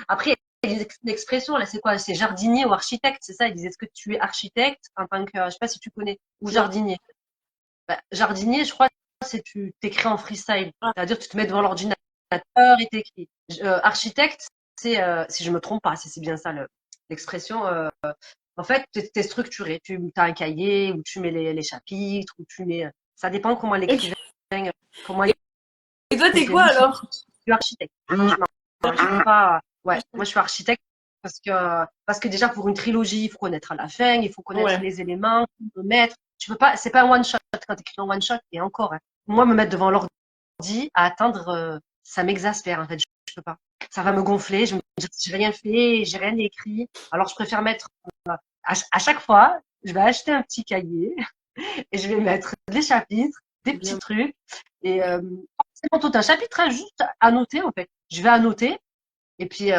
Après, l'expression, là, c'est quoi? C'est jardinier ou architecte, c'est ça? Ils disaient, est-ce que tu es architecte en tant que, je sais pas si tu connais, ou Non. jardinier? Bah, jardinier, je crois, c'est tu t'écris en freestyle. Ah, C'est-à-dire, tu te mets devant l'ordinateur et t'écris. Architecte, c'est, si je me trompe pas, si c'est bien ça l'expression, en fait, tu es structuré. Tu as un cahier où tu mets les chapitres, où tu mets. Ça dépend comment l'écrivain, ok. comment Et, et toi, il t'es quoi planifie. alors? Je suis architecte. Je suis pas. Ouais, moi je suis architecte parce que déjà pour une trilogie, il faut connaître la fin, il faut connaître Ouais. les éléments, le mettre. Tu peux pas. C'est pas un one shot quand tu écris un one shot et encore. Hein. Moi me mettre devant l'ordi à attendre, ça m'exaspère en fait. Je peux pas. Ça va me Ouais. gonfler. Je me dis j'ai rien fait, j'ai rien écrit. Alors je préfère mettre à chaque fois, je vais acheter un petit cahier et je vais mettre des chapitres, des petits Bien. trucs et c'est tout un chapitre, hein, juste à noter en fait. Je vais annoter et puis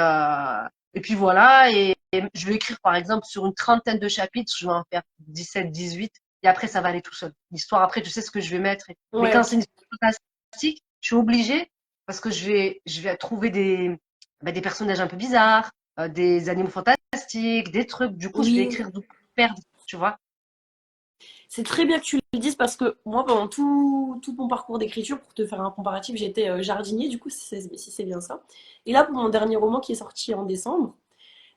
voilà et je vais écrire par exemple sur une trentaine de chapitres, je vais en faire 17, 18 et après ça va aller tout seul. L'histoire après, tu sais ce que je vais mettre. Mais Ouais, quand c'est ok. une histoire fantastique, je suis obligée parce que je vais trouver des personnages un peu bizarres, des animaux fantastiques, des trucs. Du coup, je vais Oui. écrire pour perdre, tu vois. C'est très bien que tu le dises parce que moi, pendant tout mon parcours d'écriture, pour te faire un comparatif, j'étais jardinier, du coup, si c'est bien ça. Et là, pour mon dernier roman qui est sorti en décembre,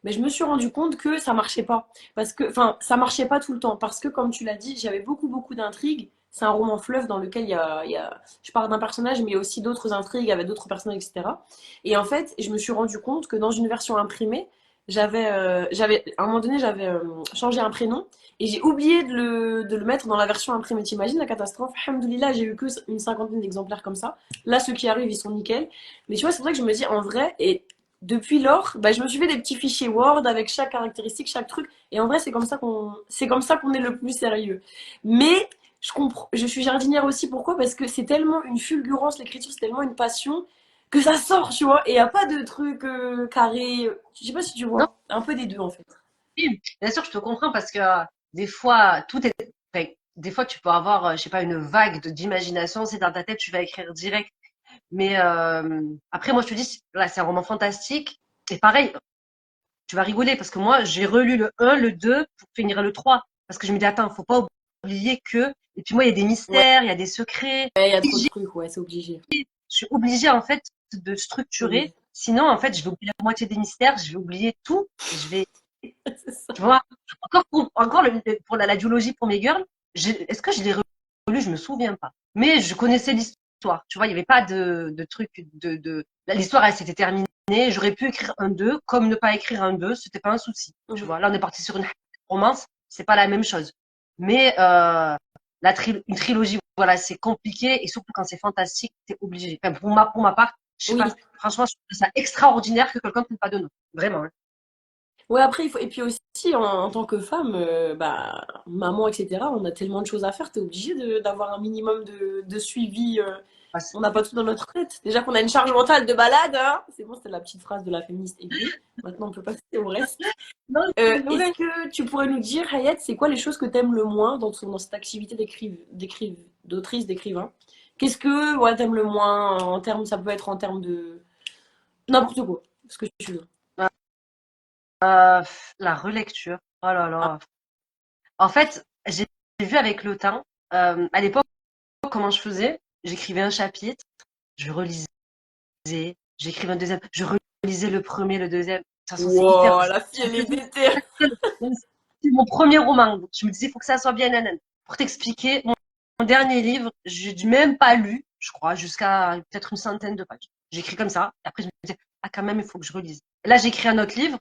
mais je me suis rendu compte que ça marchait pas. Parce que, enfin, ça marchait pas tout le temps. Parce que, comme tu l'as dit, j'avais beaucoup d'intrigues. C'est un roman fleuve dans lequel je parle d'un personnage, mais aussi d'autres intrigues avec d'autres personnages, etc. Et en fait, je me suis rendu compte que dans une version imprimée, à un moment donné, j'avais changé un prénom et j'ai oublié de le mettre dans la version imprimée. T'imagines la catastrophe? Alhamdoulilah, j'ai eu que une cinquantaine d'exemplaires comme ça. Là, ceux qui arrivent, ils sont nickel. Mais tu vois, c'est vrai que je me dis, en vrai, et depuis lors, bah, je me suis fait des petits fichiers Word avec chaque caractéristique, chaque truc. Et en vrai, c'est comme ça qu'on est le plus sérieux. Mais je comprends, je suis jardinière aussi. Pourquoi? Parce que c'est tellement une fulgurance, l'écriture, c'est tellement une passion que ça sort, tu vois. Et il n'y a pas de truc carré. Je sais pas si tu Non, vois. Un peu des deux, en fait. oui, bien sûr, je te comprends parce que des fois, enfin, des fois, tu peux avoir, je sais pas, une vague d'imagination. C'est dans ta tête, tu vas écrire direct. Mais après, moi, je te dis, là, c'est un roman fantastique. Et pareil, tu vas rigoler parce que moi, j'ai relu le un, le 2 pour finir le 3 parce que je me dis, attends, faut pas oublier que. Et puis moi, il y a des Ouais, mystères, il y a des secrets. il y a trop de trucs, ouais, c'est obligé. Je suis obligée, en fait, de structurer. Oui. Sinon, en fait, je vais oublier la moitié des mystères, je vais oublier tout. Je vais, C'est ça. tu vois, encore pour la duologie pour mes girls, est-ce que je l'ai relu? Je me souviens pas. Mais je connaissais l'histoire. Tu vois, il n'y avait pas de truc l'histoire, elle s'était terminée. J'aurais pu écrire un 2 comme ne pas écrire un 2 c'était pas un souci. Tu Mhm. vois, là, on est parti sur une romance, c'est pas la même chose. Mais, une trilogie, voilà, c'est compliqué et surtout quand c'est fantastique, t'es obligé. Enfin, pour ma part, je sais Oui. pas, franchement, je trouve ça extraordinaire que quelqu'un ne prenne pas de notes. Vraiment, hein. Ouais, après, il faut... Et puis aussi, en tant que femme, bah, maman, etc., on a tellement de choses à faire, t'es obligé d'avoir un minimum de suivi. Ah, On n'a pas tout dans notre tête. Déjà qu'on a une charge mentale de balade, hein. C'est bon, c'était la petite phrase de la féministe aiguë. Maintenant, on peut passer au reste. non, c'est Est-ce vrai. que tu pourrais nous dire, Hayat, c'est quoi les choses que t'aimes le moins dans cette activité d'autrice, d'écrivain? Qu'est-ce que ouais, t'aimes le moins en termes, ça peut être en termes de n'importe quoi, ce que tu veux. La relecture. Oh là Ah, là. En fait, j'ai vu avec le temps, à l'époque, comment je faisais, j'écrivais un chapitre, je relisais, j'écrivais un deuxième, je relisais le premier, le deuxième. De toute façon, c'est hyper. wow, la fille, elle est déterre. C'est mon premier roman. Donc, je me disais, il faut que ça soit bien nanan. Pour t'expliquer, mon dernier livre, j'ai même pas lu, je crois, jusqu'à peut-être une centaine de pages. J'écris comme ça. Et après, je me disais, ah, quand même, il faut que je relise. Et là, j'écris un autre livre.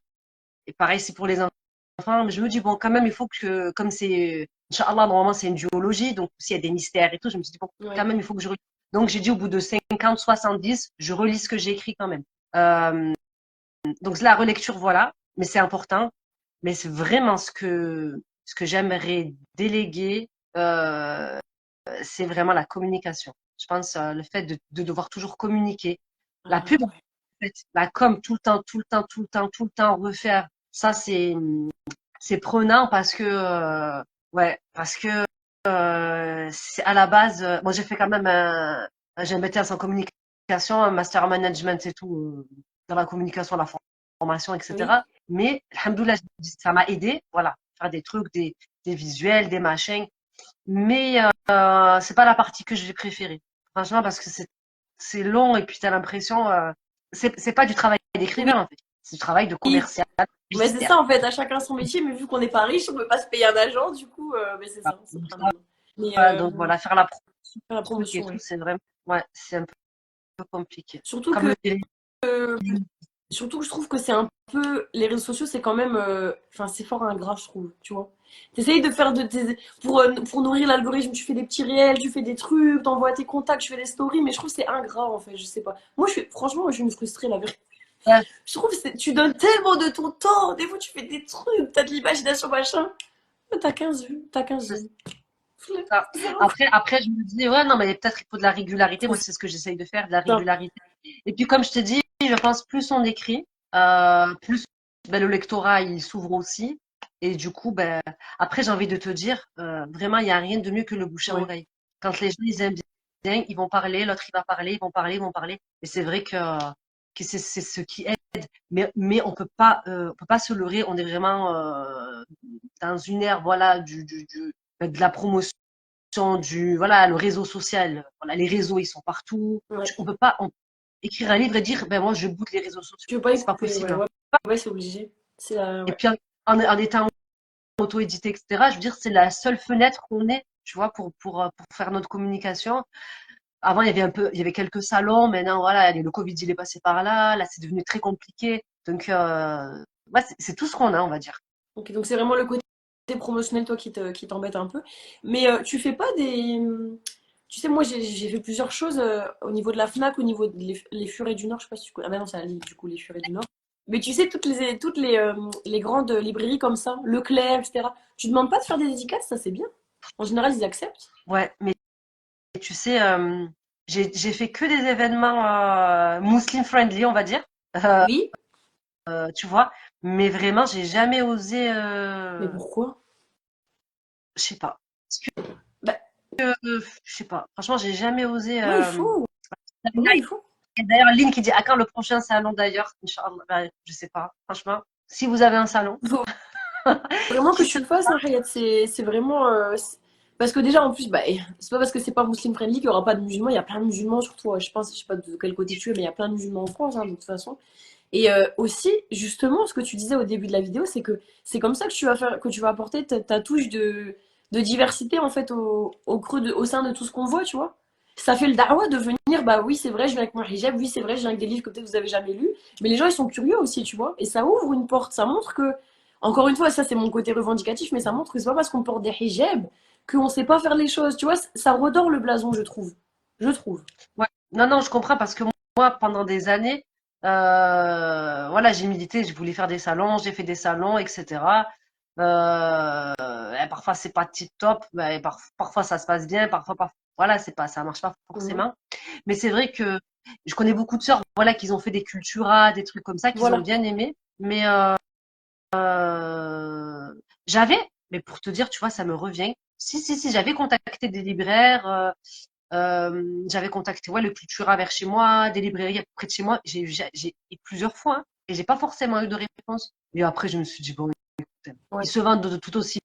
Et pareil, c'est pour les enfants. Mais je me dis, bon, quand même, il faut que, comme c'est, Inch'Allah, normalement, c'est une duologie. Donc, s'il y a des mystères et tout, je me suis dit, bon, quand Ouais. même, il faut que je relise. Donc, j'ai dit, au bout de 50, 70, je relis ce que j'ai écrit quand même. Euh, donc, la relecture, voilà. Mais c'est important. Mais c'est vraiment ce que j'aimerais déléguer, c'est vraiment la communication. Je pense, le fait de devoir toujours communiquer. La Ah, pub, en ouais. fait, la com, tout le temps, tout le temps, tout le temps, tout le temps refaire. Ça, c'est prenant parce que, ouais, parce que c'est à la base. Moi, j'ai fait quand même j'ai un BTS en communication, un master en management et tout, dans la communication, la formation, Oui. etc. Mais, alhamdoulilah, ça m'a aidé, voilà, faire des trucs, des visuels, des machins. Mais c'est pas la partie que j'ai préférée. Franchement, parce que c'est long et puis t'as l'impression, c'est pas du travail Oui. d'écrivain en fait, c'est du travail de commercial, Mais c'est publicitaire. ça en fait, à chacun son métier, mais vu qu'on n'est pas riche, on peut pas se payer un agent, du coup, mais c'est ça, c'est pas mal. Mais Donc voilà, faire la promotion, faire la le truc et promotion, tout, ouais. c'est vraiment, ouais, c'est un peu compliqué. Surtout Comme que le télé. Surtout que je trouve que c'est un peu. Les réseaux sociaux, c'est quand même. Enfin, c'est fort ingrat, je trouve, tu vois. T'essayes de faire de tes. Pour nourrir l'algorithme, tu fais des petits réels, tu fais des trucs, t'envoies tes contacts, tu fais des stories, mais je trouve que c'est ingrat, en fait, je sais pas. Moi, franchement, moi, je suis une frustrée, la vérité. Ouais, Je trouve que tu donnes tellement de ton temps. Des fois, tu fais des trucs, t'as de l'imagination, machin. T'as 15 vues, t'as 15 c'est vues. ça. Après, je me dis, ouais, non, mais peut-être il faut de la régularité. Moi, C'est c'est ce que j'essaye de faire, de la ça. régularité. Et puis, comme je te dis, je pense plus on écrit, plus ben, le lectorat il s'ouvre aussi. Et du coup, ben, après, j'ai envie de te dire, vraiment, il n'y a rien de mieux que le bouche à Ouais. oreille. Quand les gens ils aiment bien, ils vont parler, l'autre il va parler, ils vont parler, ils vont parler. Et c'est vrai que c'est ce qui aide. Mais on peut pas se leurrer. On est vraiment dans une ère, voilà, de la promotion voilà, le réseau social. Voilà, les réseaux, ils sont partout. Ouais. On peut pas écrire un livre et dire, ben moi, je boude les réseaux sociaux. Tu veux pas C'est pas écouter, possible, ouais, hein. ouais. Ouais, c'est obligé. Et Ouais. puis, en étant auto-édité, etc., je veux dire, c'est la seule fenêtre qu'on ait, tu vois, pour faire notre communication. Avant, il y avait quelques salons. Maintenant, voilà, le Covid, il est passé par là. Là, c'est devenu très compliqué. Donc, ouais, c'est tout ce qu'on a, on va dire. Ok, donc c'est vraiment le côté promotionnel, toi, qui t'embête un peu. Mais tu fais pas des. Tu sais, moi, j'ai fait plusieurs choses au niveau de la Fnac, au niveau les Furets du Nord. Je sais pas si tu connais. Ah, ben non, c'est la Ligue, du coup, les Furets du Nord. Mais tu sais, les grandes librairies comme ça, Leclerc, etc. Tu demandes pas de faire des dédicaces, ça c'est bien. En général, ils acceptent. Ouais, mais tu sais, j'ai fait que des événements Muslim friendly, on va dire. Euh, Oui. tu vois, mais vraiment, j'ai jamais osé, Mais pourquoi? je sais pas. Bah, Je sais pas. Franchement, j'ai jamais osé. ouais, il faut. Il Ouais, il faut. y a d'ailleurs Lynn qui dit à quand le prochain salon d'ailleurs? Inch'Allah. Ben, je sais pas. Franchement, si vous avez un salon, Faut vraiment que qui tu sait. le fasses, hein, Hayat. C'est vraiment. Parce que déjà, en plus, bah, c'est pas parce que c'est pas muslim friendly qu'il y aura pas de musulmans. Il y a plein de musulmans, surtout, je pense, je sais pas de quel côté tu es, mais il y a plein de musulmans en France, hein, de toute façon. Et aussi, justement, ce que tu disais au début de la vidéo, c'est que c'est comme ça que tu vas faire, que tu vas apporter ta touche de diversité, en fait, au sein de tout ce qu'on voit, tu vois. Ça fait le dawa de venir, bah oui, c'est vrai, je viens avec mon hijab, oui, c'est vrai, je viens avec des livres que peut-être vous avez jamais lus, mais les gens, ils sont curieux aussi, tu vois. Et ça ouvre une porte, ça montre que, encore une fois, ça c'est mon côté revendicatif, mais ça montre que c'est pas parce qu'on porte des hijabs qu'on sait pas faire les choses, tu vois. Ça redore le blason, je trouve. Je trouve. Ouais. Non, non, je comprends parce que moi, pendant des années, voilà, j'ai milité, je voulais faire des salons, j'ai fait des salons, etc. Et parfois c'est pas tip top, mais parfois ça se passe bien, voilà, c'est pas, ça marche pas Mhm. forcément. Mais c'est vrai que je connais beaucoup de sœurs, voilà, qui ont fait des culturas, des trucs comme ça, qu'ils ont Voilà. bien aimé. Mais j'avais, mais pour te dire, tu vois, ça me revient. Si, j'avais contacté des libraires. J'avais contacté ouais, le Cultura vers chez moi, des librairies près de chez moi. J'ai eu plusieurs fois hein, et j'ai pas forcément eu de réponse. Et après, je me suis dit, bon, écoute, Ouais. ils se vendent tout aussi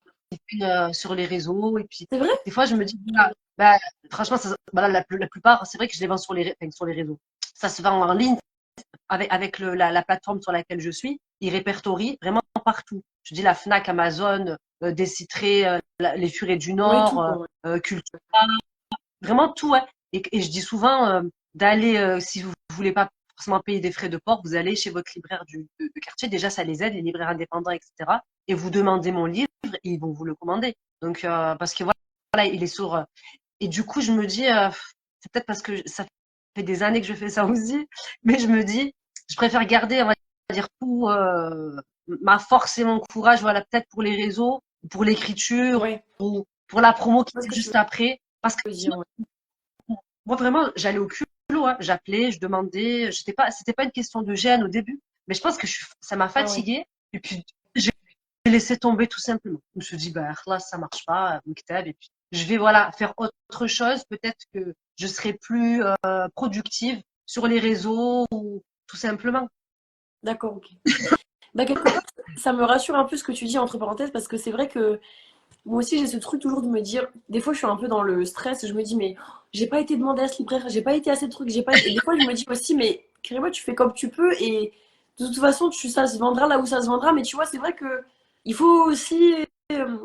sur les réseaux. Et puis, C'est vrai? des fois, je me dis, bah, franchement, bah, la plupart, c'est vrai que je les vends enfin, sur les réseaux. Ça se vend en ligne avec la plateforme sur laquelle je suis. Ils répertorient vraiment partout. Je dis la Fnac, Amazon, Décitré, les Furets du Oui, tout, Nord, quoi. Ouais. Cultura. Vraiment tout, ouais. Et je dis souvent d'aller, si vous voulez pas forcément payer des frais de port, vous allez chez votre libraire de quartier. Déjà, ça les aide, les libraires indépendants, etc. Et vous demandez mon livre et ils vont vous le commander. Donc, parce que voilà, il est sur. Et du coup, je me dis, c'est peut-être parce que ça fait des années que je fais ça aussi, mais je me dis, je préfère garder, on va dire, tout ma force et mon courage, voilà, peut-être pour les réseaux, pour l'écriture, Ouais. ou pour la promo qui Je vois ce est que tu juste après. Parce que veux dire, ouais. moi, vraiment, j'allais au culot, hein. J'appelais, je demandais. C'était pas une question de gêne au début, mais je pense que ça m'a Ah ouais. fatiguée. Et puis, j'ai laissé tomber tout simplement. Je me suis dit, bah, là, ça marche pas, Mektab, et puis, je vais, voilà, faire autre chose. Peut-être que je serai plus productive sur les réseaux ou tout simplement. D'accord, ok. Bah, quelque part, ça me rassure un peu ce que tu dis entre parenthèses parce que c'est vrai que moi aussi j'ai ce truc toujours de me dire, des fois je suis un peu dans le stress, je me dis mais oh, j'ai pas été demandé à ce libraire, j'ai pas été à ces trucs, j'ai pas été... Et des fois je me dis aussi mais carrément tu fais comme tu peux et de toute façon ça se vendra là où ça se vendra, mais tu vois c'est vrai que il faut aussi euh,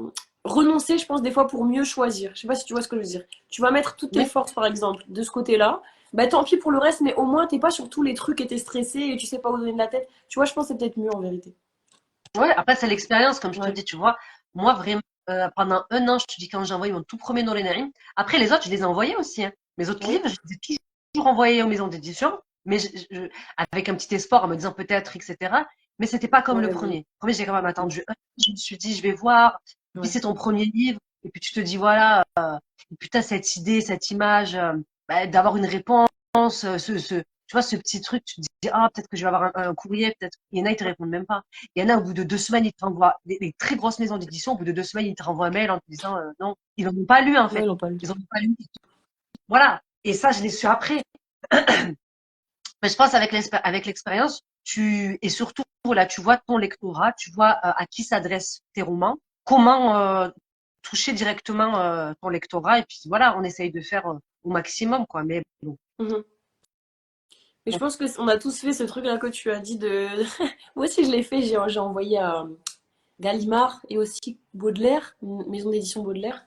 renoncer je pense des fois pour mieux choisir. Je sais pas si tu vois ce que je veux dire. Tu vas mettre toutes tes Oui, forces par exemple de ce côté-là, bah tant pis pour le reste, mais au moins t'es pas sur tous les trucs et t'es stressé et tu sais pas où donner de la tête. Tu vois je pense que c'est peut-être mieux en vérité. ouais, après, c'est l'expérience, comme je te Ouais. dis, tu vois. Moi, vraiment, pendant un an, je te dis, quand j'ai envoyé mon tout premier Nour Naïm, après, les autres, je les ai envoyés aussi, hein. Mes autres Oui. livres, je les ai toujours envoyés aux maisons d'édition, mais avec un petit espoir en me disant peut-être, etc. Mais c'était pas comme le Ouais, oui. premier. Le premier, j'ai quand même attendu un an, je me suis dit, je vais voir. Et puis, Ouais. c'est ton premier livre. Et puis, tu te dis, voilà, et putain, cette idée, cette image, bah, d'avoir une réponse, tu vois, ce petit truc, tu te dis, ah, peut-être que je vais avoir un courrier, peut-être. Il y en a, ils te répondent même pas. Il y en a, au bout de 2 semaines, ils te renvoient, les très grosses maisons d'édition, au bout de 2 semaines, ils te renvoient un mail en te disant, non, ils n'en ont pas lu, en Ouais, fait. ils l'ont pas lu. Ils n'en ont pas lu. Voilà. Et ça, je l'ai su après. Mais je pense avec l'expérience, et surtout, là, tu vois ton lectorat, tu vois à qui s'adressent tes romans, comment toucher directement ton lectorat, et puis voilà, on essaye de faire au maximum, quoi. Mais bon. Mhm. Mais je pense que on a tous fait ce truc-là que tu as dit de. Moi aussi, je l'ai fait. J'ai envoyé à Gallimard et aussi Baudelaire, une maison d'édition Baudelaire.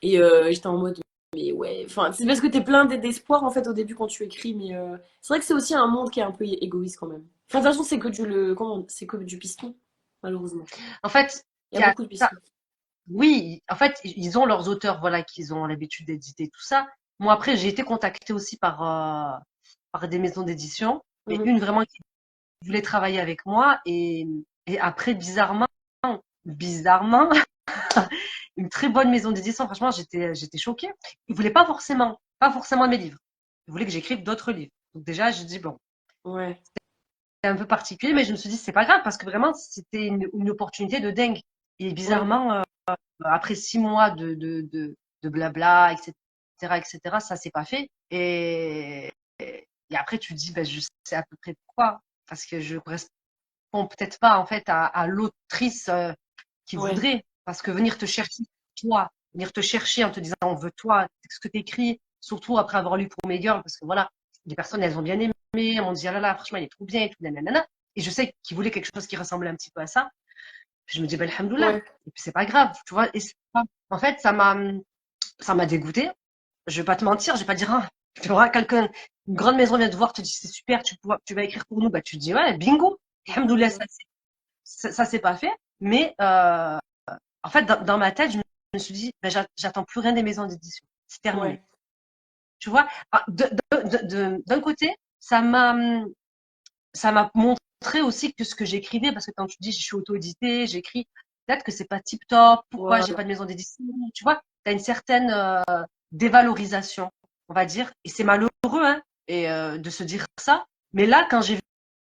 Et j'étais en mode, mais ouais. Enfin, c'est parce que t'es plein d'espoir en fait au début quand tu écris. Mais c'est vrai que c'est aussi un monde qui est un peu égoïste quand même. Enfin, de toute façon, c'est que du piston, malheureusement. En fait, Il y il a y a beaucoup de ça. pistons. Oui, en fait, ils ont leurs auteurs, voilà, qu'ils ont l'habitude d'éditer tout ça. Moi, après, j'ai été contactée aussi par des maisons d'édition, mais Mhm. une vraiment qui voulait travailler avec moi. Et après, bizarrement, une très bonne maison d'édition. Franchement, j'étais choquée. Ils voulaient pas forcément mes livres. Ils voulaient que j'écrive d'autres livres. Donc déjà, je dis bon, Ouais. c'est un peu particulier, mais je me suis dit c'est pas grave parce que vraiment, c'était une opportunité de dingue. Et Ouais. bizarrement, après 6 mois de blabla, etc., etc., ça s'est pas fait. Et après, tu te dis, ben, je sais à peu près pourquoi. Parce que je correspond peut-être pas, en fait, à l'autrice qui Ouais. voudrait. Parce que venir te chercher, toi, venir te chercher en te disant on veut toi, ce que tu écris, surtout après avoir lu pour mes girls, parce que voilà, les personnes, elles ont bien aimé, elles m'ont dit, ah là là, franchement, il est trop bien et tout, nanana. Et je sais qu'ils voulaient quelque chose qui ressemblait un petit peu à ça. Puis je me dis, ben, alhamdoulilah. Ouais. Et puis c'est pas grave, tu vois. En fait, ça m'a dégoûté. Je vais pas te mentir, je vais pas dire, ah, tu vois, quelqu'un, une grande maison vient te voir, te dit, c'est super, tu vas écrire pour nous, bah, tu te dis, ouais, bingo. Alhamdoulilah, Ouais. ça s'est pas fait. Mais, en fait, dans ma tête, je me suis dit, ben, j'attends plus rien des maisons d'édition. C'est terminé. Ouais. Tu vois, ah, d'un côté, ça m'a montré aussi que ce que j'écrivais, parce que quand tu dis je suis auto-édité, j'écris, peut-être que c'est pas tip top, pourquoi j'ai Voilà. pas de maison d'édition, tu vois, tu as une certaine dévalorisation, on va dire, et c'est malheureux hein, de se dire ça. Mais là, quand j'ai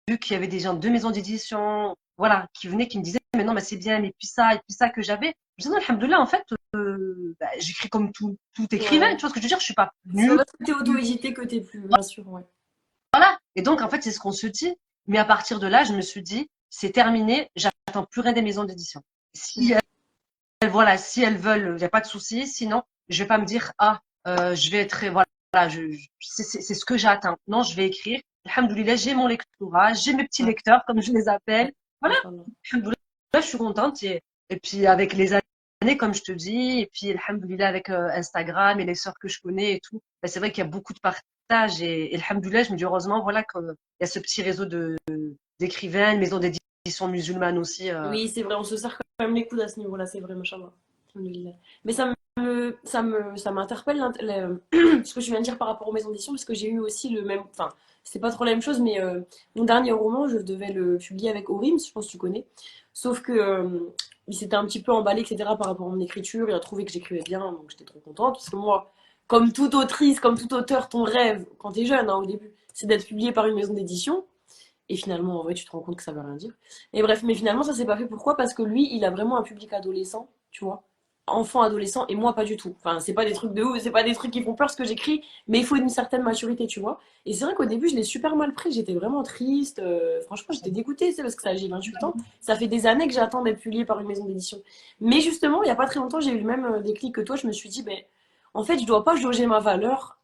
vu qu'il y avait des gens de maisons d'édition, voilà, qui venaient, qui me disaient, mais non, mais c'est bien, mais puis ça, et puis ça que j'avais, je disais, non, alhamdoulilah, en fait, bah, j'écris comme tout écrivain, Ouais. tu vois ce que je veux dire, je suis pas C'est pas nulle. parce que t'es auto-édité que t'es plus, bien sûr, ouais. Voilà. Et donc, en fait, c'est ce qu'on se dit. Mais à partir de là, je me suis dit, c'est terminé, j'attends plus rien des maisons d'édition. Si Mm. voilà, si elles veulent, il n'y a pas de souci. Sinon, je vais pas me dire, ah, je vais être, voilà, c'est ce que j'attends. Non, je vais écrire. Alhamdoulilah, j'ai mon lectorat, j'ai mes petits Ouais. lecteurs, comme je les appelle. Voilà. Inch'Allah. Alhamdoulilah, je suis contente. Et puis, avec les années, comme je te dis, et puis, alhamdoulilah, avec Instagram et les sœurs que je connais et tout, ben, c'est vrai qu'il y a beaucoup de partage. Et alhamdoulilah, je me dis heureusement, voilà, qu'il y a ce petit réseau d'écrivains, une maison d'édition musulmane aussi. Oui, c'est vrai, on se serre quand même les coudes à ce niveau-là, c'est vrai, machallah. Alhamdoulilah. Mais ça m'interpelle ce que je viens de dire par rapport aux maisons d'édition, parce que j'ai eu aussi le même, enfin, c'est pas trop la même chose, mais mon dernier roman, je devais le publier avec Orims, je pense que tu connais. Sauf que il s'était un petit peu emballé, etc. par rapport à mon écriture, il a trouvé que j'écrivais bien, donc j'étais trop contente, parce que moi, comme toute autrice, comme tout auteur, ton rêve, quand t'es jeune, hein, au début, c'est d'être publié par une maison d'édition. Et finalement, en vrai, tu te rends compte que ça veut rien dire. Et bref, mais finalement, ça s'est pas fait. Pourquoi? Parce que lui, il a vraiment un public adolescent, tu vois. Enfant, adolescent, et moi, pas du tout. Enfin, c'est pas des trucs de ouf, c'est pas des trucs qui font peur ce que j'écris, mais il faut une certaine maturité, tu vois. Et c'est vrai qu'au début, je l'ai super mal pris, j'étais vraiment triste. Franchement, j'étais dégoûtée, c'est parce que ça, j'ai 28 ans. Ça fait des années que j'attends d'être publié par une maison d'édition. Mais justement, il y a pas très longtemps, j'ai eu le même déclic que toi. Je me suis dit, ben, en fait, je dois pas jauger ma valeur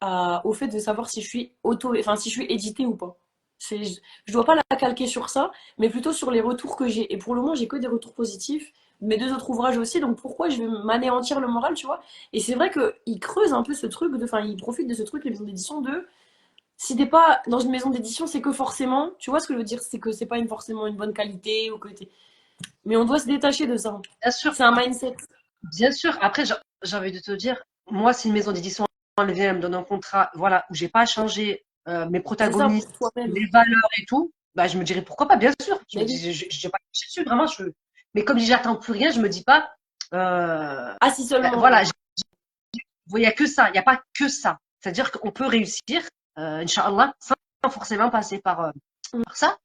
au fait de savoir si je suis enfin, si je suis éditée ou pas. Je dois pas la calquer sur ça, mais plutôt sur les retours que j'ai. Et pour le moment, j'ai que des retours positifs. Mes deux autres ouvrages aussi, donc pourquoi je vais m'anéantir le moral, tu vois? Et c'est vrai qu'ils creusent un peu ce truc, enfin, ils profitent de ce truc, les maisons d'édition, si t'es pas dans une maison d'édition, c'est que forcément, tu vois ce que je veux dire? C'est que c'est pas forcément une bonne qualité, ou que mais on doit se détacher de ça. Bien sûr, C'est un mindset. bien sûr. Après, j'ai envie de te dire, moi, si une maison d'édition elle vient, elle me donne un contrat, voilà, où j'ai pas changé mes C'est ça pour protagonistes, toi-même. les valeurs et tout, bah, je me dirais pourquoi pas, bien sûr. Je me Mais oui. dis, j'ai pas touché dessus, vraiment. Mais comme j'attends plus rien, je me dis pas, Ah, si seulement, voilà, ouais. il y a que ça, il n'y a pas que ça. C'est-à-dire qu'on peut réussir, Inch'Allah, sans forcément passer par ça.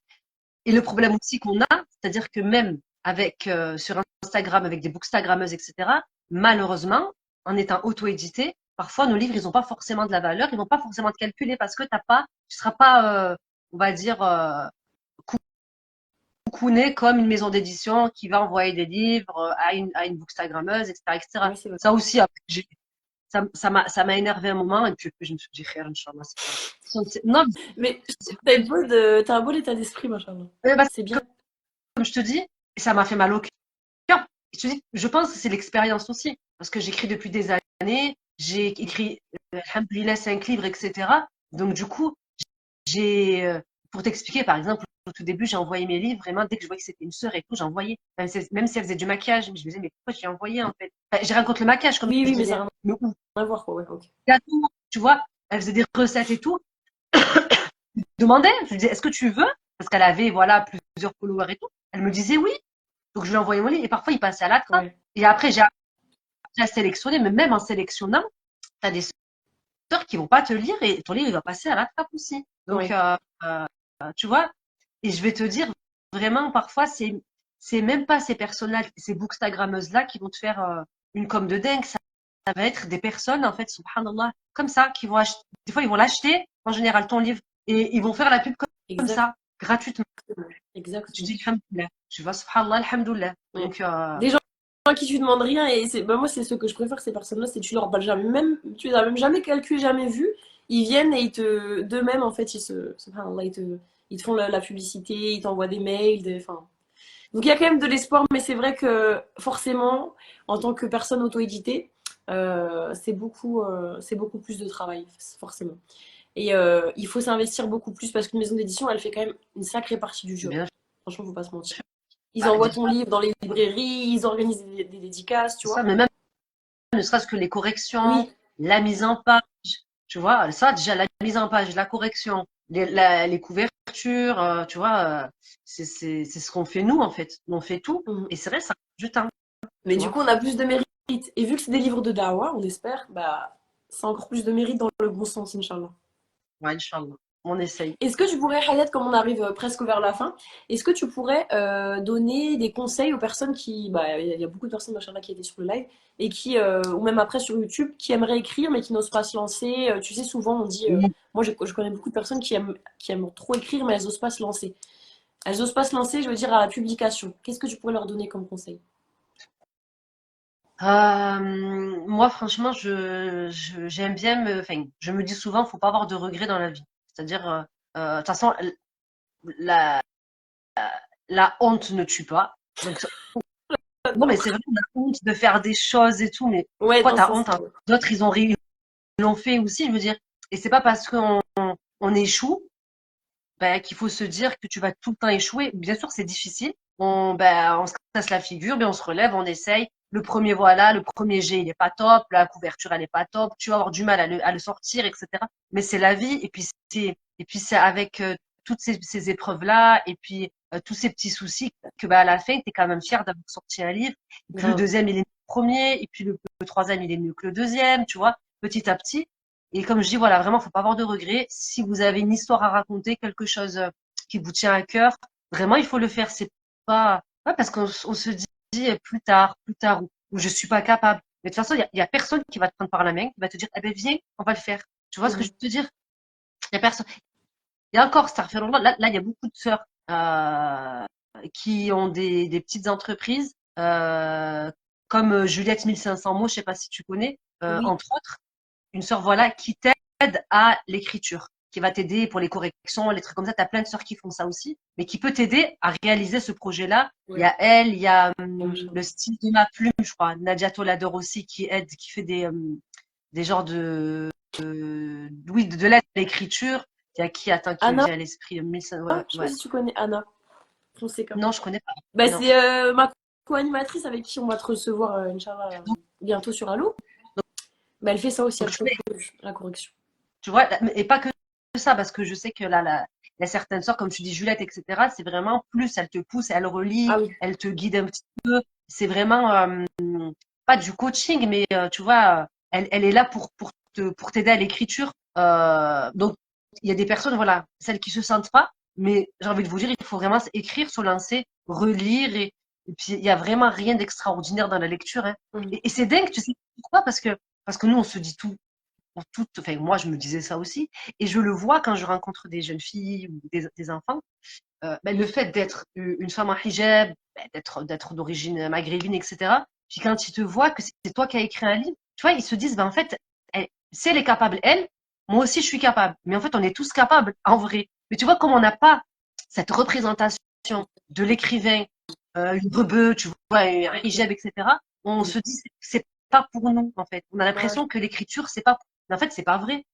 Et le problème aussi qu'on a, c'est-à-dire que même avec sur Instagram, avec des bookstagrammeuses, etc., malheureusement, en étant auto-édité, parfois nos livres, ils n'ont pas forcément de la valeur, ils vont pas forcément te calculer parce que tu seras pas, on va dire, coucouné comme une maison d'édition qui va envoyer des livres à une bookstagrammeuse, etc., etc. Ouais, c'est vrai. Ça aussi, après, ça m'a énervé un moment et puis je me suis dit, Khair, Inch'Allah, c'est pas. Non, Mais je c'est trouve que t'as un beau état d'esprit, machallah. parce C'est que, bien. comme je te dis, ça m'a fait mal au cœur. Je pense que c'est l'expérience aussi, parce que j'écris depuis des années, j'ai écrit, alhamdoulilah, 5 livres, etc. Donc, du coup, j'ai, pour t'expliquer, par exemple, au tout début, j'ai envoyé mes livres, vraiment, dès que je voyais que c'était une sœur et tout, j'ai envoyé. Même si elle faisait du maquillage, je me disais, mais pourquoi j'ai envoyé, en fait? Enfin, j'ai rencontré le maquillage, comme Oui, je oui, mais disais, ça hein. n'a rien Mais où? à voir, quoi, ouais, ok. Gâteau, tu vois, elle faisait des recettes et tout. Je demandais, je lui disais, est-ce que tu veux? Parce qu'elle avait, voilà, plusieurs followers et tout. Elle me disait oui. Donc, je lui envoyais mon livre et parfois, il passait à la trappe. Ouais. Et après, j'ai appris à sélectionner, mais même en sélectionnant, tu as des sœurs qui vont pas te lire et ton livre, il va passer à la trappe aussi. Donc, Ouais. tu vois, et je vais te dire, vraiment, parfois, c'est même pas ces personnes-là, ces bookstagrammeuses-là qui vont te faire une com de dingue. Ça va être des personnes, en fait, subhanallah, comme ça, qui vont acheter, des fois, ils vont l'acheter, en général, ton livre, et ils vont faire la pub comme Exactement. ça, gratuitement. Tu Exactement. dis, alhamdoulilah. Tu vois, subhanallah, alhamdoulilah. Ouais. Donc, Des gens à qui tu demandes rien et bah moi c'est ce que je préfère ces personnes-là, c'est que tu leur parles jamais, même tu les as même jamais calculés, jamais vus, ils viennent et d'eux-mêmes en fait subhanallah, ils te font la publicité, ils t'envoient des mails, enfin. Donc il y a quand même de l'espoir, mais c'est vrai que forcément, en tant que personne auto-éditée, c'est beaucoup plus de travail, forcément. Et il faut s'investir beaucoup plus parce qu'une maison d'édition, elle fait quand même une sacrée partie du job. Bien Franchement, faut pas se mentir. sûr. Ils Bah, envoient ton livre dans les librairies, ils organisent des dédicaces, tu ça, vois. mais même ne serait-ce que les corrections, Oui. la mise en page, tu vois, ça déjà la mise en page, la correction, les couvertures, tu vois, c'est ce qu'on fait nous en fait. On fait tout Mhm. et c'est vrai, ça prend du temps, Mais tu du vois. coup, on a plus de mérite. Et vu que c'est des livres de Dawa, on espère, bah, c'est encore plus de mérite dans le bon sens, Inch'Allah. Ouais, Inch'Allah. On essaye. Est-ce que tu pourrais, Hayat, comme on arrive presque vers la fin, est-ce que tu pourrais donner des conseils aux personnes qui, bah, il y a beaucoup de personnes, machallah, qui étaient sur le live et qui, ou même après sur YouTube, qui aimeraient écrire mais qui n'osent pas se lancer. Tu sais, souvent on dit, Oui. moi je connais beaucoup de personnes qui aiment trop écrire mais elles n'osent pas se lancer. Elles n'osent pas se lancer, je veux dire, à la publication. Qu'est-ce que tu pourrais leur donner comme conseil? Moi, franchement, j'aime bien enfin, je me dis souvent, faut pas avoir de regrets dans la vie. C'est-à-dire, de toute façon, la, la honte ne tue pas. Donc, non, mais J'adore. c'est vrai, on a honte de faire des choses et tout, mais Ouais, pourquoi non, t'as ça honte, c'est hein? vrai. D'autres, ils l'ont fait aussi, je veux dire. Et c'est pas parce on échoue, ben, qu'il faut se dire que tu vas tout le temps échouer. Bien sûr, c'est difficile. On se casse la figure, mais on se relève, on essaye. Le premier, voilà, le premier jet, il est pas top. La couverture, elle est pas top. Tu vas avoir du mal à le sortir, etc. Mais c'est la vie. Et puis c'est avec toutes ces épreuves-là, et puis tous ces petits soucis que, bah, à la fin, tu es quand même fier d'avoir sorti un livre. Et puis le Grave. deuxième, il est mieux que le premier. Et puis le troisième, il est mieux que le deuxième, tu vois, petit à petit. Et comme je dis, voilà, vraiment, faut pas avoir de regrets. Si vous avez une histoire à raconter, quelque chose qui vous tient à cœur, vraiment, il faut le faire. C'est pas parce on se dit plus tard, ou je suis pas capable. Mais de toute façon, il y a personne qui va te prendre par la main, qui va te dire, eh ben, viens, on va le faire. Tu vois ce que je Mhm. veux te dire? Il y a personne. Et encore, ça fait longtemps. Là, il y a beaucoup de sœurs qui ont des petites entreprises, comme Juliette 1500 mots, je sais pas si tu connais, Oui. entre autres une sœur, voilà, qui t'aide à l'écriture, qui va t'aider pour les corrections, les trucs comme ça. Tu as plein de sœurs qui font ça aussi, mais qui peut t'aider à réaliser ce projet-là. Il y Ouais. a elle, il y a Ouais, machallah. le style de ma plume, je crois. Nadia Tolador aussi, qui aide, qui fait des genres oui, de l'aide à l'écriture. Il y a qui, attends, qui me Anna, vient à l'esprit? 1500, ouais, je sais pas ouais. si tu connais Anna Fonseca. Non, je connais pas. Bah, Non. c'est ma co-animatrice avec qui on va te recevoir, Inch'Allah, Donc, bientôt sur Allo. Bah, elle fait ça aussi, donc, elle corrige la correction. tu vois, et pas que ça, parce que je sais que là, il y a certaines sœurs, comme tu dis, Juliette, etc., c'est vraiment plus, elle te pousse, elle relie, Ah oui. elle te guide un petit peu. C'est vraiment pas du coaching, mais tu vois, elle est là pour t'aider à l'écriture. Donc, il y a des personnes, voilà, celles qui se sentent pas, mais j'ai envie de vous dire, il faut vraiment écrire, se lancer, relire, et puis il y a vraiment rien d'extraordinaire dans la lecture, hein. Mhm. Et c'est dingue, tu sais pourquoi? Parce que nous, on se dit tout enfin, moi, je me disais ça aussi. Et je le vois quand je rencontre des jeunes filles ou des enfants. Ben, le fait d'être une femme en hijab, ben, d'être d'origine maghrébine, etc. Puis quand ils te voient que c'est toi qui as écrit un livre, tu vois, ils se disent, ben, en fait, si elle est capable, elle, moi aussi, je suis capable. Mais en fait, on est tous capables, en vrai. Mais tu vois, comme on n'a pas cette représentation de l'écrivain, une rebeu, tu vois, un hijab, etc., on Mhm. se dit, c'est pas pour nous, en fait. On a Ouais, l'impression que l'écriture, c'est pas mais en fait, c'est pas vrai.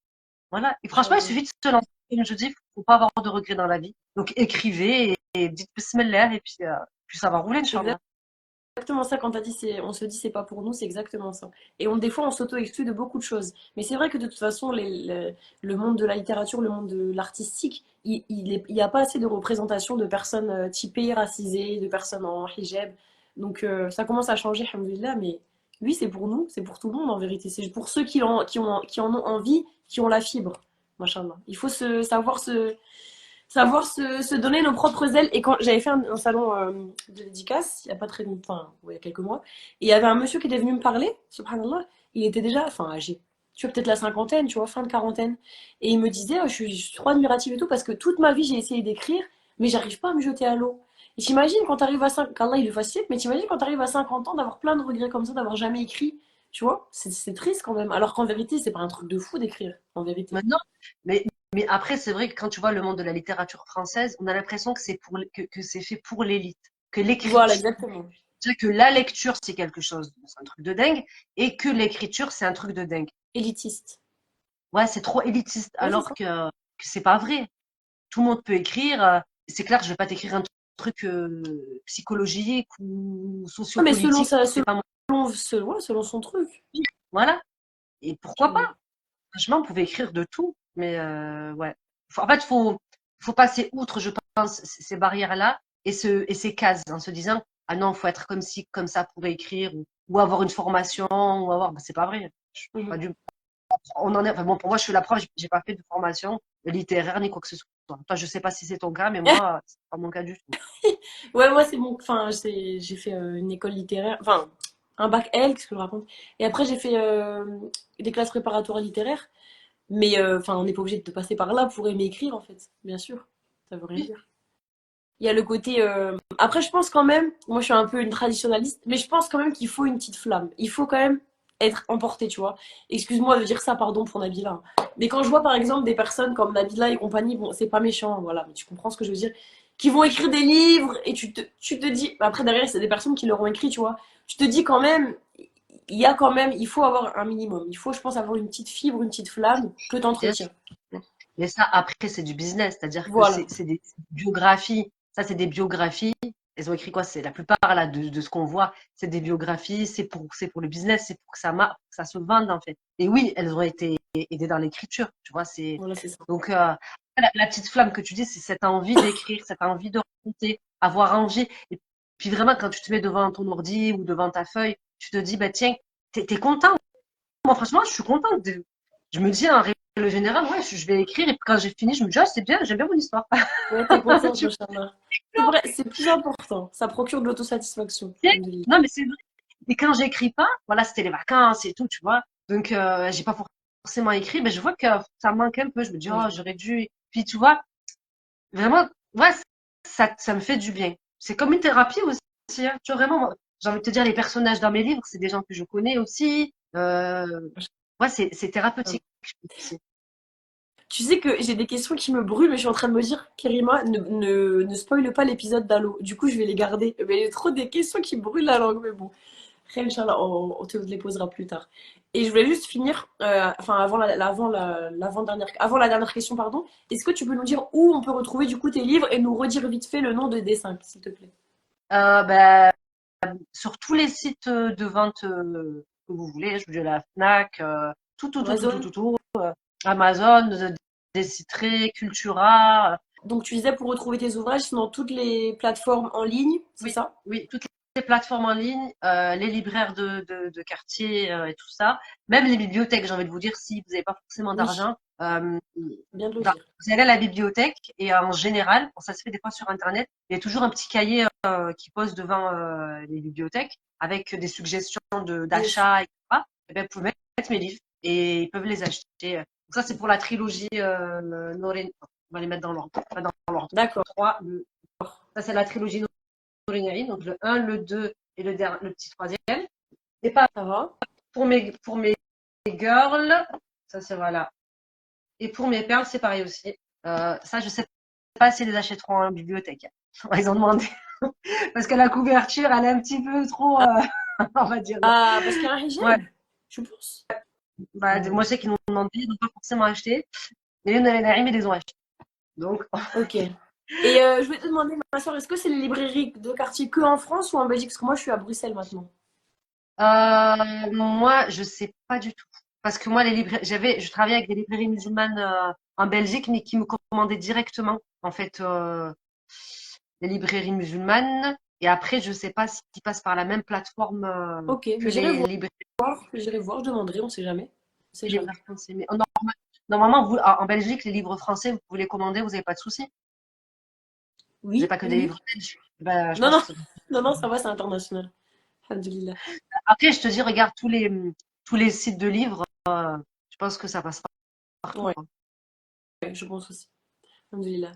Voilà. Et franchement, il j'avoue. suffit de se lancer. Comme je dis, faut pas avoir de regrets dans la vie. Donc, écrivez et dites bismillah et puis ça va rouler, C'est Inch'Allah. exactement ça quand t'as dit on se dit c'est pas pour nous, c'est exactement ça. Et des fois on s'auto-exclut de beaucoup de choses. Mais c'est vrai que de toute façon le monde de la littérature, le monde de l'artistique, il y a pas assez de représentation de personnes typées, racisées, de personnes en hijab. Donc ça commence à changer, alhamdoulilah, mais oui c'est pour nous, c'est pour tout le monde en vérité. C'est pour ceux qui en ont envie, qui ont la fibre. Machallah. Il faut savoir se donner nos propres ailes. Et quand j'avais fait un salon de dédicace, il y a pas très longtemps, enfin, ouais, il y a quelques mois, et il y avait un monsieur qui était venu me parler, subhanallah, il était déjà, enfin, âgé. Tu vois, peut-être la cinquantaine, tu vois, fin de quarantaine. Et il me disait, oh, je suis trop admirative et tout, parce que toute ma vie, j'ai essayé d'écrire, mais j'arrive pas à me jeter à l'eau. Et t'imagines quand t'arrives à 5, qu'Allah il le facilite, mais t'imagines quand t'arrives à 50 ans d'avoir plein de regrets comme ça, d'avoir jamais écrit, tu vois? C'est triste quand même. Alors qu'en vérité, c'est pas un truc de fou d'écrire, en vérité. Maintenant, mais, mais après, c'est vrai que quand tu vois le monde de la littérature française, on a l'impression que que c'est fait pour l'élite, que Voilà, l'écriture, exactement. que la lecture, c'est quelque chose, c'est un truc de dingue, et que l'écriture, c'est un truc de dingue. Élitiste. Ouais, c'est trop élitiste, Ouais, c'est alors ça. que c'est pas vrai. Tout le monde peut écrire. C'est clair, je vais pas t'écrire un truc psychologique ou Ouais, mais selon sociopolitique. ça, C'est pas mon ouais, selon son truc. truc. Voilà. Et pourquoi pas? Tu- Franchement, on pouvait écrire de tout. Mais ouais. En fait, faut passer outre, je pense, ces barrières-là et ces cases en se disant, ah non, faut être comme ci, comme ça pour écrire ou avoir une formation ou avoir. Bah, c'est pas vrai. Je suis pas Mhm. du on en est, enfin bon, pour moi, je suis la preuve, j'ai pas fait de formation littéraire ni quoi que ce soit. Toi, je sais pas si c'est ton cas, mais moi, c'est pas mon cas du tout. Ouais, moi, c'est bon. Enfin, j'ai fait une école littéraire. Enfin, un bac L, qu'est-ce que je raconte? Et après, j'ai fait des classes préparatoires littéraires. Mais enfin, on n'est pas obligé de passer par là pour aimer écrire, en fait. Bien sûr. Ça veut rien Oui, dire. Il y a le côté. Après, je pense quand même. Moi, je suis un peu une traditionnaliste. Mais je pense quand même qu'il faut une petite flamme. Il faut quand même être emporté, tu vois. Excuse-moi de dire ça, pardon pour Nabila, hein. Mais quand je vois par exemple des personnes comme Nabila et compagnie, bon, c'est pas méchant, voilà, mais tu comprends ce que je veux dire, qui vont écrire des livres et tu te dis, après derrière, c'est des personnes qui leur ont écrit, tu vois, tu te dis quand même, il y a quand même, il faut avoir un minimum. Il faut, je pense, avoir une petite fibre, une petite flamme que bien t'entretiens. sûr. Mais ça, après, c'est du business, c'est-à-dire que Voilà. c'est des biographies. Ça, c'est des biographies. Elles ont écrit quoi? C'est la plupart là de ce qu'on voit, c'est des biographies. C'est pour le business, c'est pour que ça marche, que ça se vende en fait. Et oui, elles ont été aidées dans l'écriture, tu vois. C'est Voilà, c'est ça. donc la petite flamme que tu dis, c'est cette envie d'écrire, cette envie de raconter, avoir envie. Et puis vraiment, quand tu te mets devant ton ordi ou devant ta feuille, tu te dis, bah tiens, t'es content. Moi, franchement, je suis contente. Je me dis, en règle générale, ouais, je vais écrire. Et puis quand j'ai fini, je me dis, ah, c'est bien, j'aime bien mon histoire. Ouais, t'es contente, Tu Inch'Allah. C'est vrai, c'est plus important. Ça procure de l'autosatisfaction. vois. Alhamdoulilah. Non, mais c'est vrai. Et quand j'écris pas, voilà, c'était les vacances et tout, tu vois. Donc, j'ai pas forcément écrit, mais je vois que ça me manque un peu. Je me dis, oh, Ouais. j'aurais dû. Puis, tu vois, vraiment, ouais, ça me fait du bien. C'est comme une thérapie aussi, hein. Tu vois, vraiment, j'ai envie de te dire, les personnages dans mes livres, c'est des gens que je connais aussi. Ouais, c'est thérapeutique. Je trouve aussi. Tu sais que j'ai des questions qui me brûlent, mais je suis en train de me dire, Kerima, ne spoile pas l'épisode d'Halo. Du coup, je vais les garder. Mais il y a trop des questions qui me brûlent la langue, mais bon. Après, Inch'Allah, on te les posera plus tard. Et je voulais juste finir, enfin, avant la dernière question, pardon. Est-ce que tu peux nous dire où on peut retrouver du coup tes livres et nous redire vite fait le nom de dessin, s'il te plaît? Ben, sur tous les sites de vente que vous voulez, je vous dis la Fnac, Amazon? Amazon, Décitré, Cultura, Donc, tu disais pour retrouver tes ouvrages, c'est dans toutes les plateformes en ligne, c'est oui, ça? oui, toutes les plateformes en ligne, les libraires de quartier et tout ça, même les bibliothèques, j'ai envie de vous dire, si vous n'avez pas forcément Oui, d'argent, bien de le ben, dire. vous allez à la bibliothèque et en général, bon, ça se fait des fois sur Internet, il y a toujours un petit cahier qui pose devant les bibliothèques avec des suggestions Bien sûr. d'achat, etc. Et bien, vous pouvez mettre mes livres et ils peuvent les acheter. Donc ça, c'est pour la trilogie Norin. On va les mettre dans l'ordre. Pas dans l'ordre. D'accord. 3, ça, c'est la trilogie Norin. Donc le un, le 2 et le petit troisième. Et pas Ça va? pour mes girls. Ça, c'est voilà. Et pour mes perles, c'est pareil aussi. Ça, je sais pas s'ils les achèteront en bibliothèque. Ils ont demandé. Parce que la couverture, elle est un petit peu trop, on va dire. Ah, parce qu'il y a un Ouais. hijab, je pense. Bah, moi, je sais qu'ils nous ont demandé, ils n'ont pas forcément acheté. Mais les Naïm, ils les ont achetés. Donc, Ok. Et je voulais te demander, ma soeur, est-ce que c'est les librairies de quartier que en France ou en Belgique? Parce que moi, je suis à Bruxelles maintenant. moi, je sais pas du tout. Parce que moi, je travaillais avec des librairies musulmanes en Belgique, mais qui me commandaient directement, en fait, les librairies musulmanes. Et après, je sais pas s'ils passent par la même plateforme Ok, que mais j'irai les voir. librairies. J'irai voir, je demanderai, on sait jamais. On sait Les jamais. livres français. Mais normalement, vous, en Belgique, les livres français, vous pouvez les commander, vous n'avez pas de souci. Vous n'avez Oui, pas que oui, des oui. livres belges. Ben, je Non, pense non, que non, non, ça va, c'est international. Alhamdoulilah. après, je te dis, regarde tous les sites de livres, je pense que ça passe partout, Ouais, quoi. ouais, je pense aussi. Alhamdoulilah.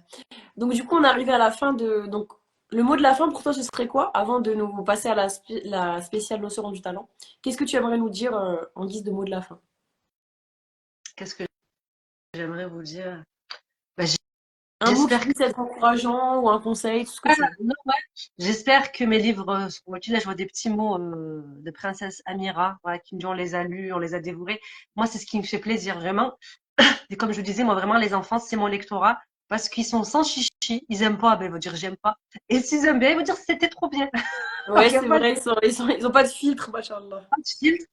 Donc, du coup, on est arrivé à la fin de. Donc, Le mot de la fin pour toi, ce serait quoi? Avant de nous passer à la spéciale Nos Sœurs ont du talent. Qu'est-ce que tu aimerais nous dire en guise de mot de la fin? Qu'est-ce que j'aimerais vous dire? Bah, Un mot qui j'espère que puisse être encourageant ou un conseil, tout ce que ah, tu veux. non, ouais. J'espère que mes livres seront utiles. Là, je vois des petits mots de Princesse Amira, voilà, qui me disent on les a lus, on les a dévorés. Moi, c'est ce qui me fait plaisir, vraiment. Et comme je disais, moi, vraiment, les enfants, c'est mon lectorat. Parce qu'ils sont sans chichi. Ils aiment pas, ben, ils vont dire j'aime pas. Et s'ils aiment bien, ils vont dire c'était trop bien. Donc, Ouais, il n'y a c'est pas de vrai, ils ont pas de filtre, machallah. filtre.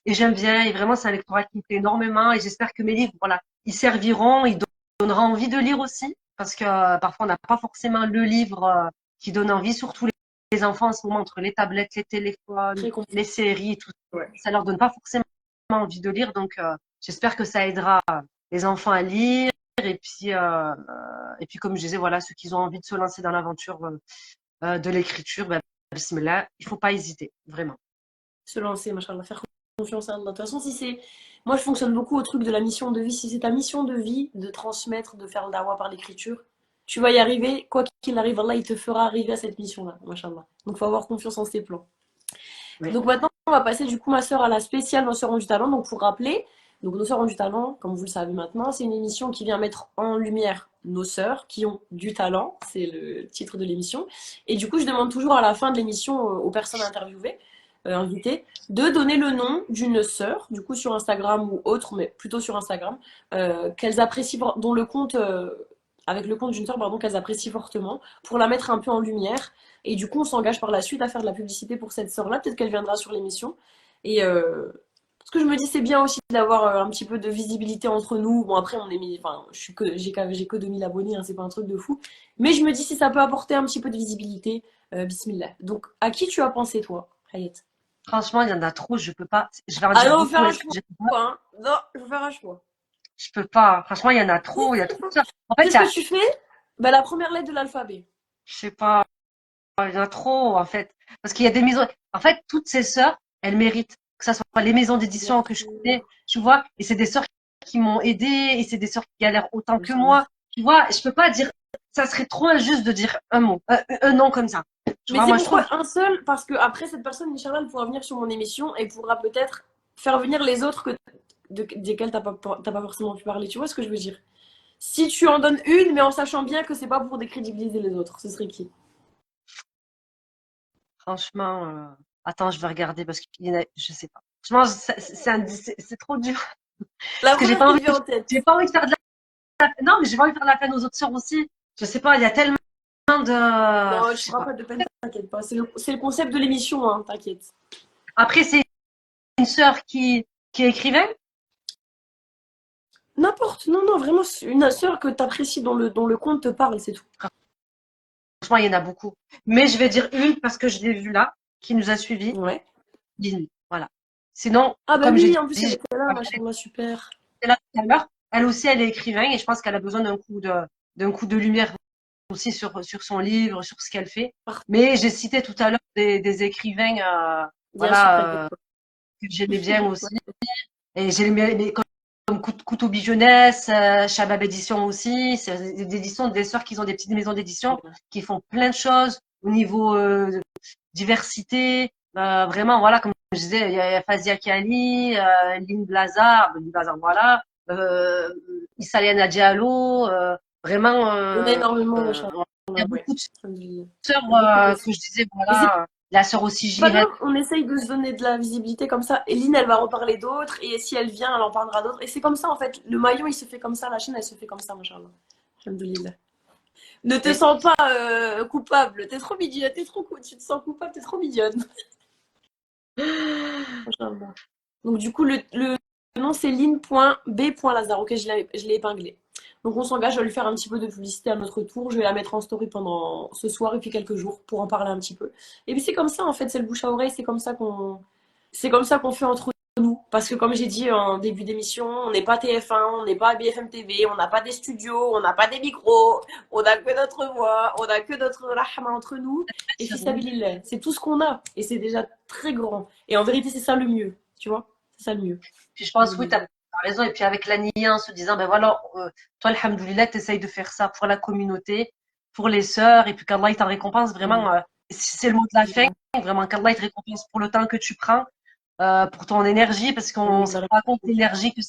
Et j'aime bien. Et vraiment, c'est un lectorat qui me plaît énormément. Et j'espère que mes livres, voilà, ils serviront, ils donneront envie de lire aussi. Parce que parfois, on n'a pas forcément le livre qui donne envie, surtout les enfants en ce moment, entre les tablettes, les téléphones, Très les compliqué. séries, tout Ouais. ça leur donne pas forcément envie de lire. Donc, j'espère que ça aidera les enfants à lire. Et puis, comme je disais, voilà, ceux qui ont envie de se lancer dans l'aventure de l'écriture, ben, bismillah, il faut pas hésiter, vraiment. Se lancer, machallah, faire confiance à Allah. De toute façon, si c'est. Moi, je fonctionne beaucoup au truc de la mission de vie. Si c'est ta mission de vie de transmettre, de faire le dawa par l'écriture, tu vas y arriver. Quoi qu'il arrive, Allah, il te fera arriver à cette mission-là, machallah. Donc, faut avoir confiance en ses plans. Oui. Donc maintenant, on va passer du coup, ma soeur, à la spéciale Nos Sœurs ont du talent. Donc pour rappeler, donc Nos Sœurs ont du talent, comme vous le savez maintenant, c'est une émission qui vient mettre en lumière nos sœurs qui ont du talent, c'est le titre de l'émission. Et du coup, je demande toujours à la fin de l'émission aux personnes interviewées, invitées, de donner le nom d'une sœur, du coup sur Instagram ou autre, mais plutôt sur Instagram, qu'elles apprécient, dont le compte, avec le compte d'une sœur, pardon, qu'elles apprécient fortement, pour la mettre un peu en lumière. Et du coup, on s'engage par la suite à faire de la publicité pour cette sœur-là. Peut-être qu'elle viendra sur l'émission. Et ce que je me dis, c'est bien aussi d'avoir un petit peu de visibilité entre nous. Bon, après, on est mis, enfin, j'ai que 2000 abonnés, hein, c'est pas un truc de fou. Mais je me dis, si ça peut apporter un petit peu de visibilité, bismillah. Donc, à qui tu as pensé, toi, Hayat? Franchement, il y en a trop, je peux pas. Je vais en Ah dire non, on va beaucoup, faire mais un choix, hein. Non, je vais faire un choix. je peux pas. Franchement, il y en a trop, il y a trop de ça. En fait, Qu'est-ce que tu fais? Bah, la première lettre de l'alphabet. je sais pas, il y en a trop, en fait. Parce qu'il y a des maisons. En fait, toutes ces sœurs, elles méritent. Que ça soit les maisons Bien d'édition que je sûr. connais, tu vois. Et c'est des sœurs qui m'ont aidé, et c'est des sœurs qui galèrent autant que Inch'Allah. moi. Tu vois, je peux pas dire, ça serait trop injuste de dire un mot, un nom comme ça. Tu Mais vois, c'est moi, je trouve, pourquoi un seul? Parce que après cette personne, Inch'Allah, elle pourra venir sur mon émission et pourra peut-être faire venir les autres desquels t'as pas forcément pu parler. Tu vois ce que je veux dire? Si tu en donnes une, mais en sachant bien que c'est pas pour décrédibiliser les autres, ce serait qui? franchement, attends, je vais regarder parce qu'il y en a, je sais pas. Franchement, c'est trop dur. La Parce que première qui te vient en tête. j'ai pas envie de faire de non, mais j'ai pas envie de faire de la peine aux autres sœurs aussi. Je sais pas, il y a tellement de, Non, je tu sais feras pas. pas de peine, t'inquiète pas. C'est le concept de l'émission, hein, t'inquiète. Après, c'est une sœur qui est écrivain. N'importe, non, non, vraiment, c'est une sœur que t'apprécies, dont le compte te parle, c'est tout. Franchement, il y en a beaucoup. Mais je vais dire une parce que je l'ai vue là, qui nous a suivis. Ouais. Lynn. Voilà. Sinon, Ah bah comme j'ai oui, en plus elle dit, était là, elle machallah, super. était là tout à l'heure. Elle aussi, elle est écrivain et je pense qu'elle a besoin d'un coup de lumière aussi sur son livre, sur ce qu'elle fait. Mais j'ai cité tout à l'heure des écrivains, Bien sûr, t'inquiète voilà, pas. que j'aimais bien aussi. Et j'ai les comme Koutoumi Jeunesse, Shabab Édition aussi. C'est des éditions, des sœurs qui ont des petites maisons d'édition qui font plein de choses au niveau diversité. Vraiment, voilà, comme je disais, il y a Fazia Kiali, Lynn Blazar, voilà. Issa Liana Diallo, vraiment, Il y en a énormément, machallah, il y a ouais. beaucoup de Alhamdulillah. sœurs Il y a beaucoup de que je disais, Mais c'est voilà, la sœur aussi pas Jihad. grave, on essaye de se donner de la visibilité comme ça. Eline, elle va reparler d'autres, et si elle vient, elle en parlera d'autres. Et c'est comme ça, en fait. Le maillon, il se fait comme ça, la chaîne, elle se fait comme ça, machallah. Alhamdulillah. Ne te Oui. sens pas coupable. T'es trop mignonne, tu te sens coupable, t'es trop mignonne. Machallah. Donc, du coup, le nom, c'est line.b.lazare. Ok, je l'ai épinglé. Donc, on s'engage à lui faire un petit peu de publicité à notre tour. Je vais la mettre en story pendant ce soir et puis quelques jours pour en parler un petit peu. Et puis, c'est comme ça, en fait, c'est le bouche à oreille. C'est comme ça qu'on fait entre nous. Parce que, comme j'ai dit en début d'émission, on n'est pas TF1, on n'est pas BFM TV, on n'a pas des studios, on n'a pas des micros, on n'a que notre voix, on n'a que notre rahma entre nous. Et fisabilillah, c'est tout ce qu'on a. Et c'est déjà très grand. Et en vérité, c'est ça le mieux. Tu vois? C'est ça le mieux. Puis je pense, oui, tu as raison. Et puis avec la nia, en se disant, ben voilà, toi, alhamdoulilah, tu essayes de faire ça pour la communauté. pour les sœurs, et puis qu'Allah il t'en récompense vraiment. C'est le mot de la fin, vraiment qu'Allah il te récompense pour le temps que tu prends, pour ton énergie, parce qu'on se rend pas compte de l'énergie que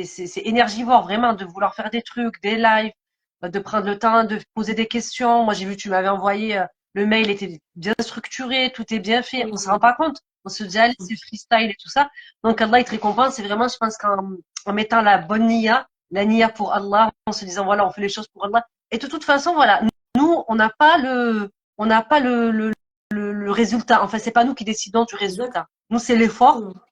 c'est énergivore vraiment de vouloir faire des trucs, des lives, de prendre le temps de poser des questions. Moi j'ai vu, tu m'avais envoyé le mail était bien structuré, tout est bien fait. On se rend pas compte. On se dit, allez, c'est freestyle et tout ça. Donc, Allah, il te récompense. C'est vraiment, je pense qu'en mettant la bonne niya, la niya pour Allah, en se disant, voilà, on fait les choses pour Allah. Et de toute façon, voilà, nous, on n'a pas le résultat. Enfin, c'est pas nous qui décidons du résultat. Nous, c'est l'effort. Exactement.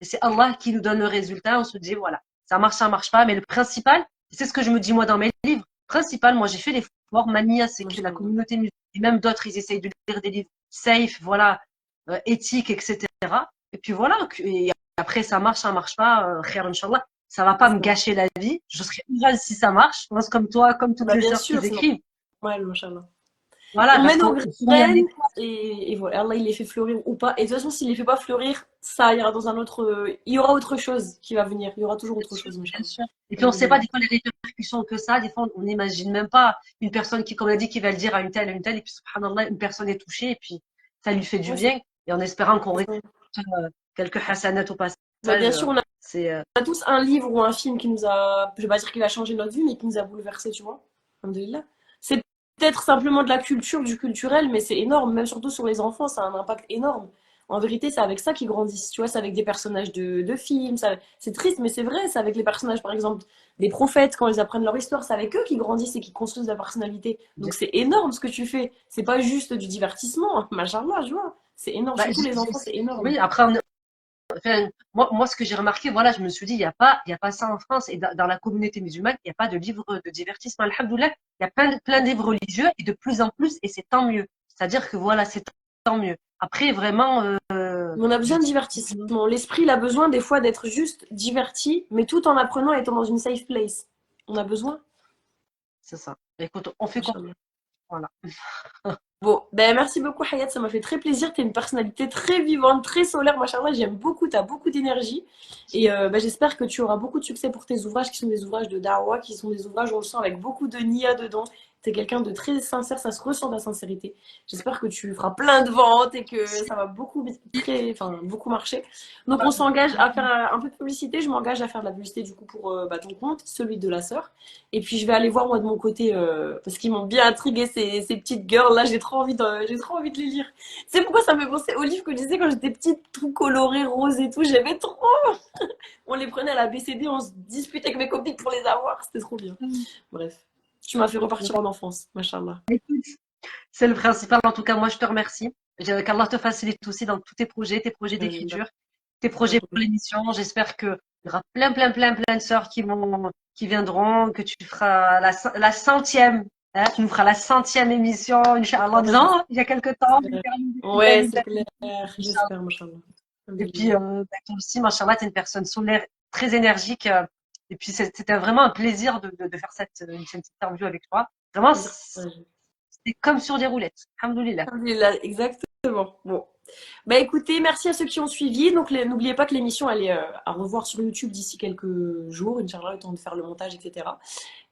Et c'est Allah qui nous donne le résultat. On se dit, voilà, ça marche pas. Mais le principal, c'est ce que je me dis moi dans mes livres. Principal, moi, j'ai fait l'effort. Ma niya, c'est que la Machallah. communauté musulmane, et même d'autres, ils essayent de lire des livres safe, voilà, éthiques, etc. Et puis voilà. Et après, ça marche pas. Khair, Inch'Allah. Ça va pas me gâcher la vie. Je serais heureuse si ça marche. Je pense comme toi, comme toutes Bah, les bien sœurs qui sûr, sinon. écrivent. Ouais, Machallah. Voilà, On met parce nos qu'on faut y aller. graines et voilà, Allah il les fait fleurir ou pas. Et de toute façon, s'il les fait pas fleurir, ça ira dans un autre. Il y aura autre chose qui va venir. Il y aura toujours Bien autre sûr, chose, bien Inch'Allah. sûr. Et puis on ne sait pas Alhamdulillah. des fois les répercussions que ça. Des fois, on n'imagine même pas une personne qui, comme on a dit, qui va le dire à une telle, et puis subhanallah, une personne est touchée, et puis ça lui fait du Ouais, c'est bien. Et en espérant qu'on récolte ça. quelques hasanats au passage, Bah, bien sûr, c'est on a tous un livre ou un film qui nous a, je vais pas dire qu'il a changé notre vie, mais qui nous a bouleversé, tu vois. Alhamdulillah. C'est peut-être simplement de la culture, du culturel, mais c'est énorme, même surtout sur les enfants, ça a un impact énorme. En vérité, c'est avec ça qu'ils grandissent, tu vois, c'est avec des personnages de films, c'est triste, mais c'est vrai, c'est avec les personnages, par exemple, des prophètes, quand ils apprennent leur histoire, c'est avec eux qu'ils grandissent et qu'ils construisent leur personnalité. bien. Donc c'est énorme ce que tu fais. C'est pas juste du divertissement, machallah, je vois. C'est énorme, Bah, surtout les enfants, c'est énorme. oui, après, enfin, moi, ce que j'ai remarqué, voilà, je me suis dit, il y a pas ça en France et dans la communauté musulmane, il n'y a pas de livres de divertissement. Alhamdoulilah, il y a plein de livres religieux et de plus en plus, et c'est tant mieux. C'est-à-dire que voilà, c'est tant mieux. Après, vraiment, Mais on a je besoin de dis, divertissement. L'esprit, il a besoin des fois d'être juste diverti, mais tout en apprenant et étant dans une safe place. On a besoin. c'est ça. Écoute, on fait comme, Inch'Allah. voilà. Bon, ben merci beaucoup Hayat, ça m'a fait très plaisir. T'es une personnalité très vivante, très solaire, machallah. J'aime beaucoup, t'as beaucoup d'énergie. Et ben, j'espère que tu auras beaucoup de succès pour tes ouvrages qui sont des ouvrages de da'wah, qui sont des ouvrages, on le sent, avec beaucoup de nia dedans. T'es quelqu'un de très sincère, ça se ressent ta sincérité. J'espère que tu feras plein de ventes et que ça va beaucoup, enfin, beaucoup marcher. Donc on s'engage à faire un peu de publicité. Je m'engage à faire de la publicité du coup pour bah, ton compte, celui de la sœur. Et puis je vais aller voir moi de mon côté parce qu'ils m'ont bien intrigué ces petites girls là. J'ai trop envie de les lire. C'est pourquoi ça me fait penser aux livres que je lisais quand j'étais petite, tout coloré, rose et tout. J'aimais trop. On les prenait à la BCD, on se disputait avec mes copines pour les avoir. C'était trop bien. Bref, tu m'as fait repartir en enfance, machallah. C'est le principal. En tout cas, moi, je te remercie. Qu'Allah te facilite aussi dans tous tes projets Ouais, d'écriture, tes projets pour l'émission. J'espère qu'il y aura plein de sœurs qui viendront, que tu feras la centième, hein, tu nous feras la centième émission, Inch'Allah, en disant, oh, il y a quelque temps, ouais, c'est clair. J'espère, machallah. et puis, Alhamdulillah. bah, toi aussi, Machallah, tu es une personne solaire, très énergique. Et puis, c'était vraiment un plaisir de faire cette interview avec toi. Vraiment, Plaisir partagé. c'est comme sur des roulettes. Alhamdoulilah. Alhamdulillah, exactement. Bon. Bah écoutez, merci à ceux qui ont suivi. Donc n'oubliez pas que l'émission elle est à revoir sur YouTube d'ici quelques jours, Inch'Allah, le temps de faire le montage, etc.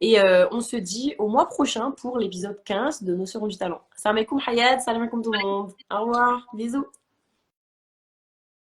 Et on se dit au mois prochain pour l'épisode 15 de Nos Sœurs ont du talent. Salam alaikum Hayat, salam alaikum tout le monde. Au revoir, bisous.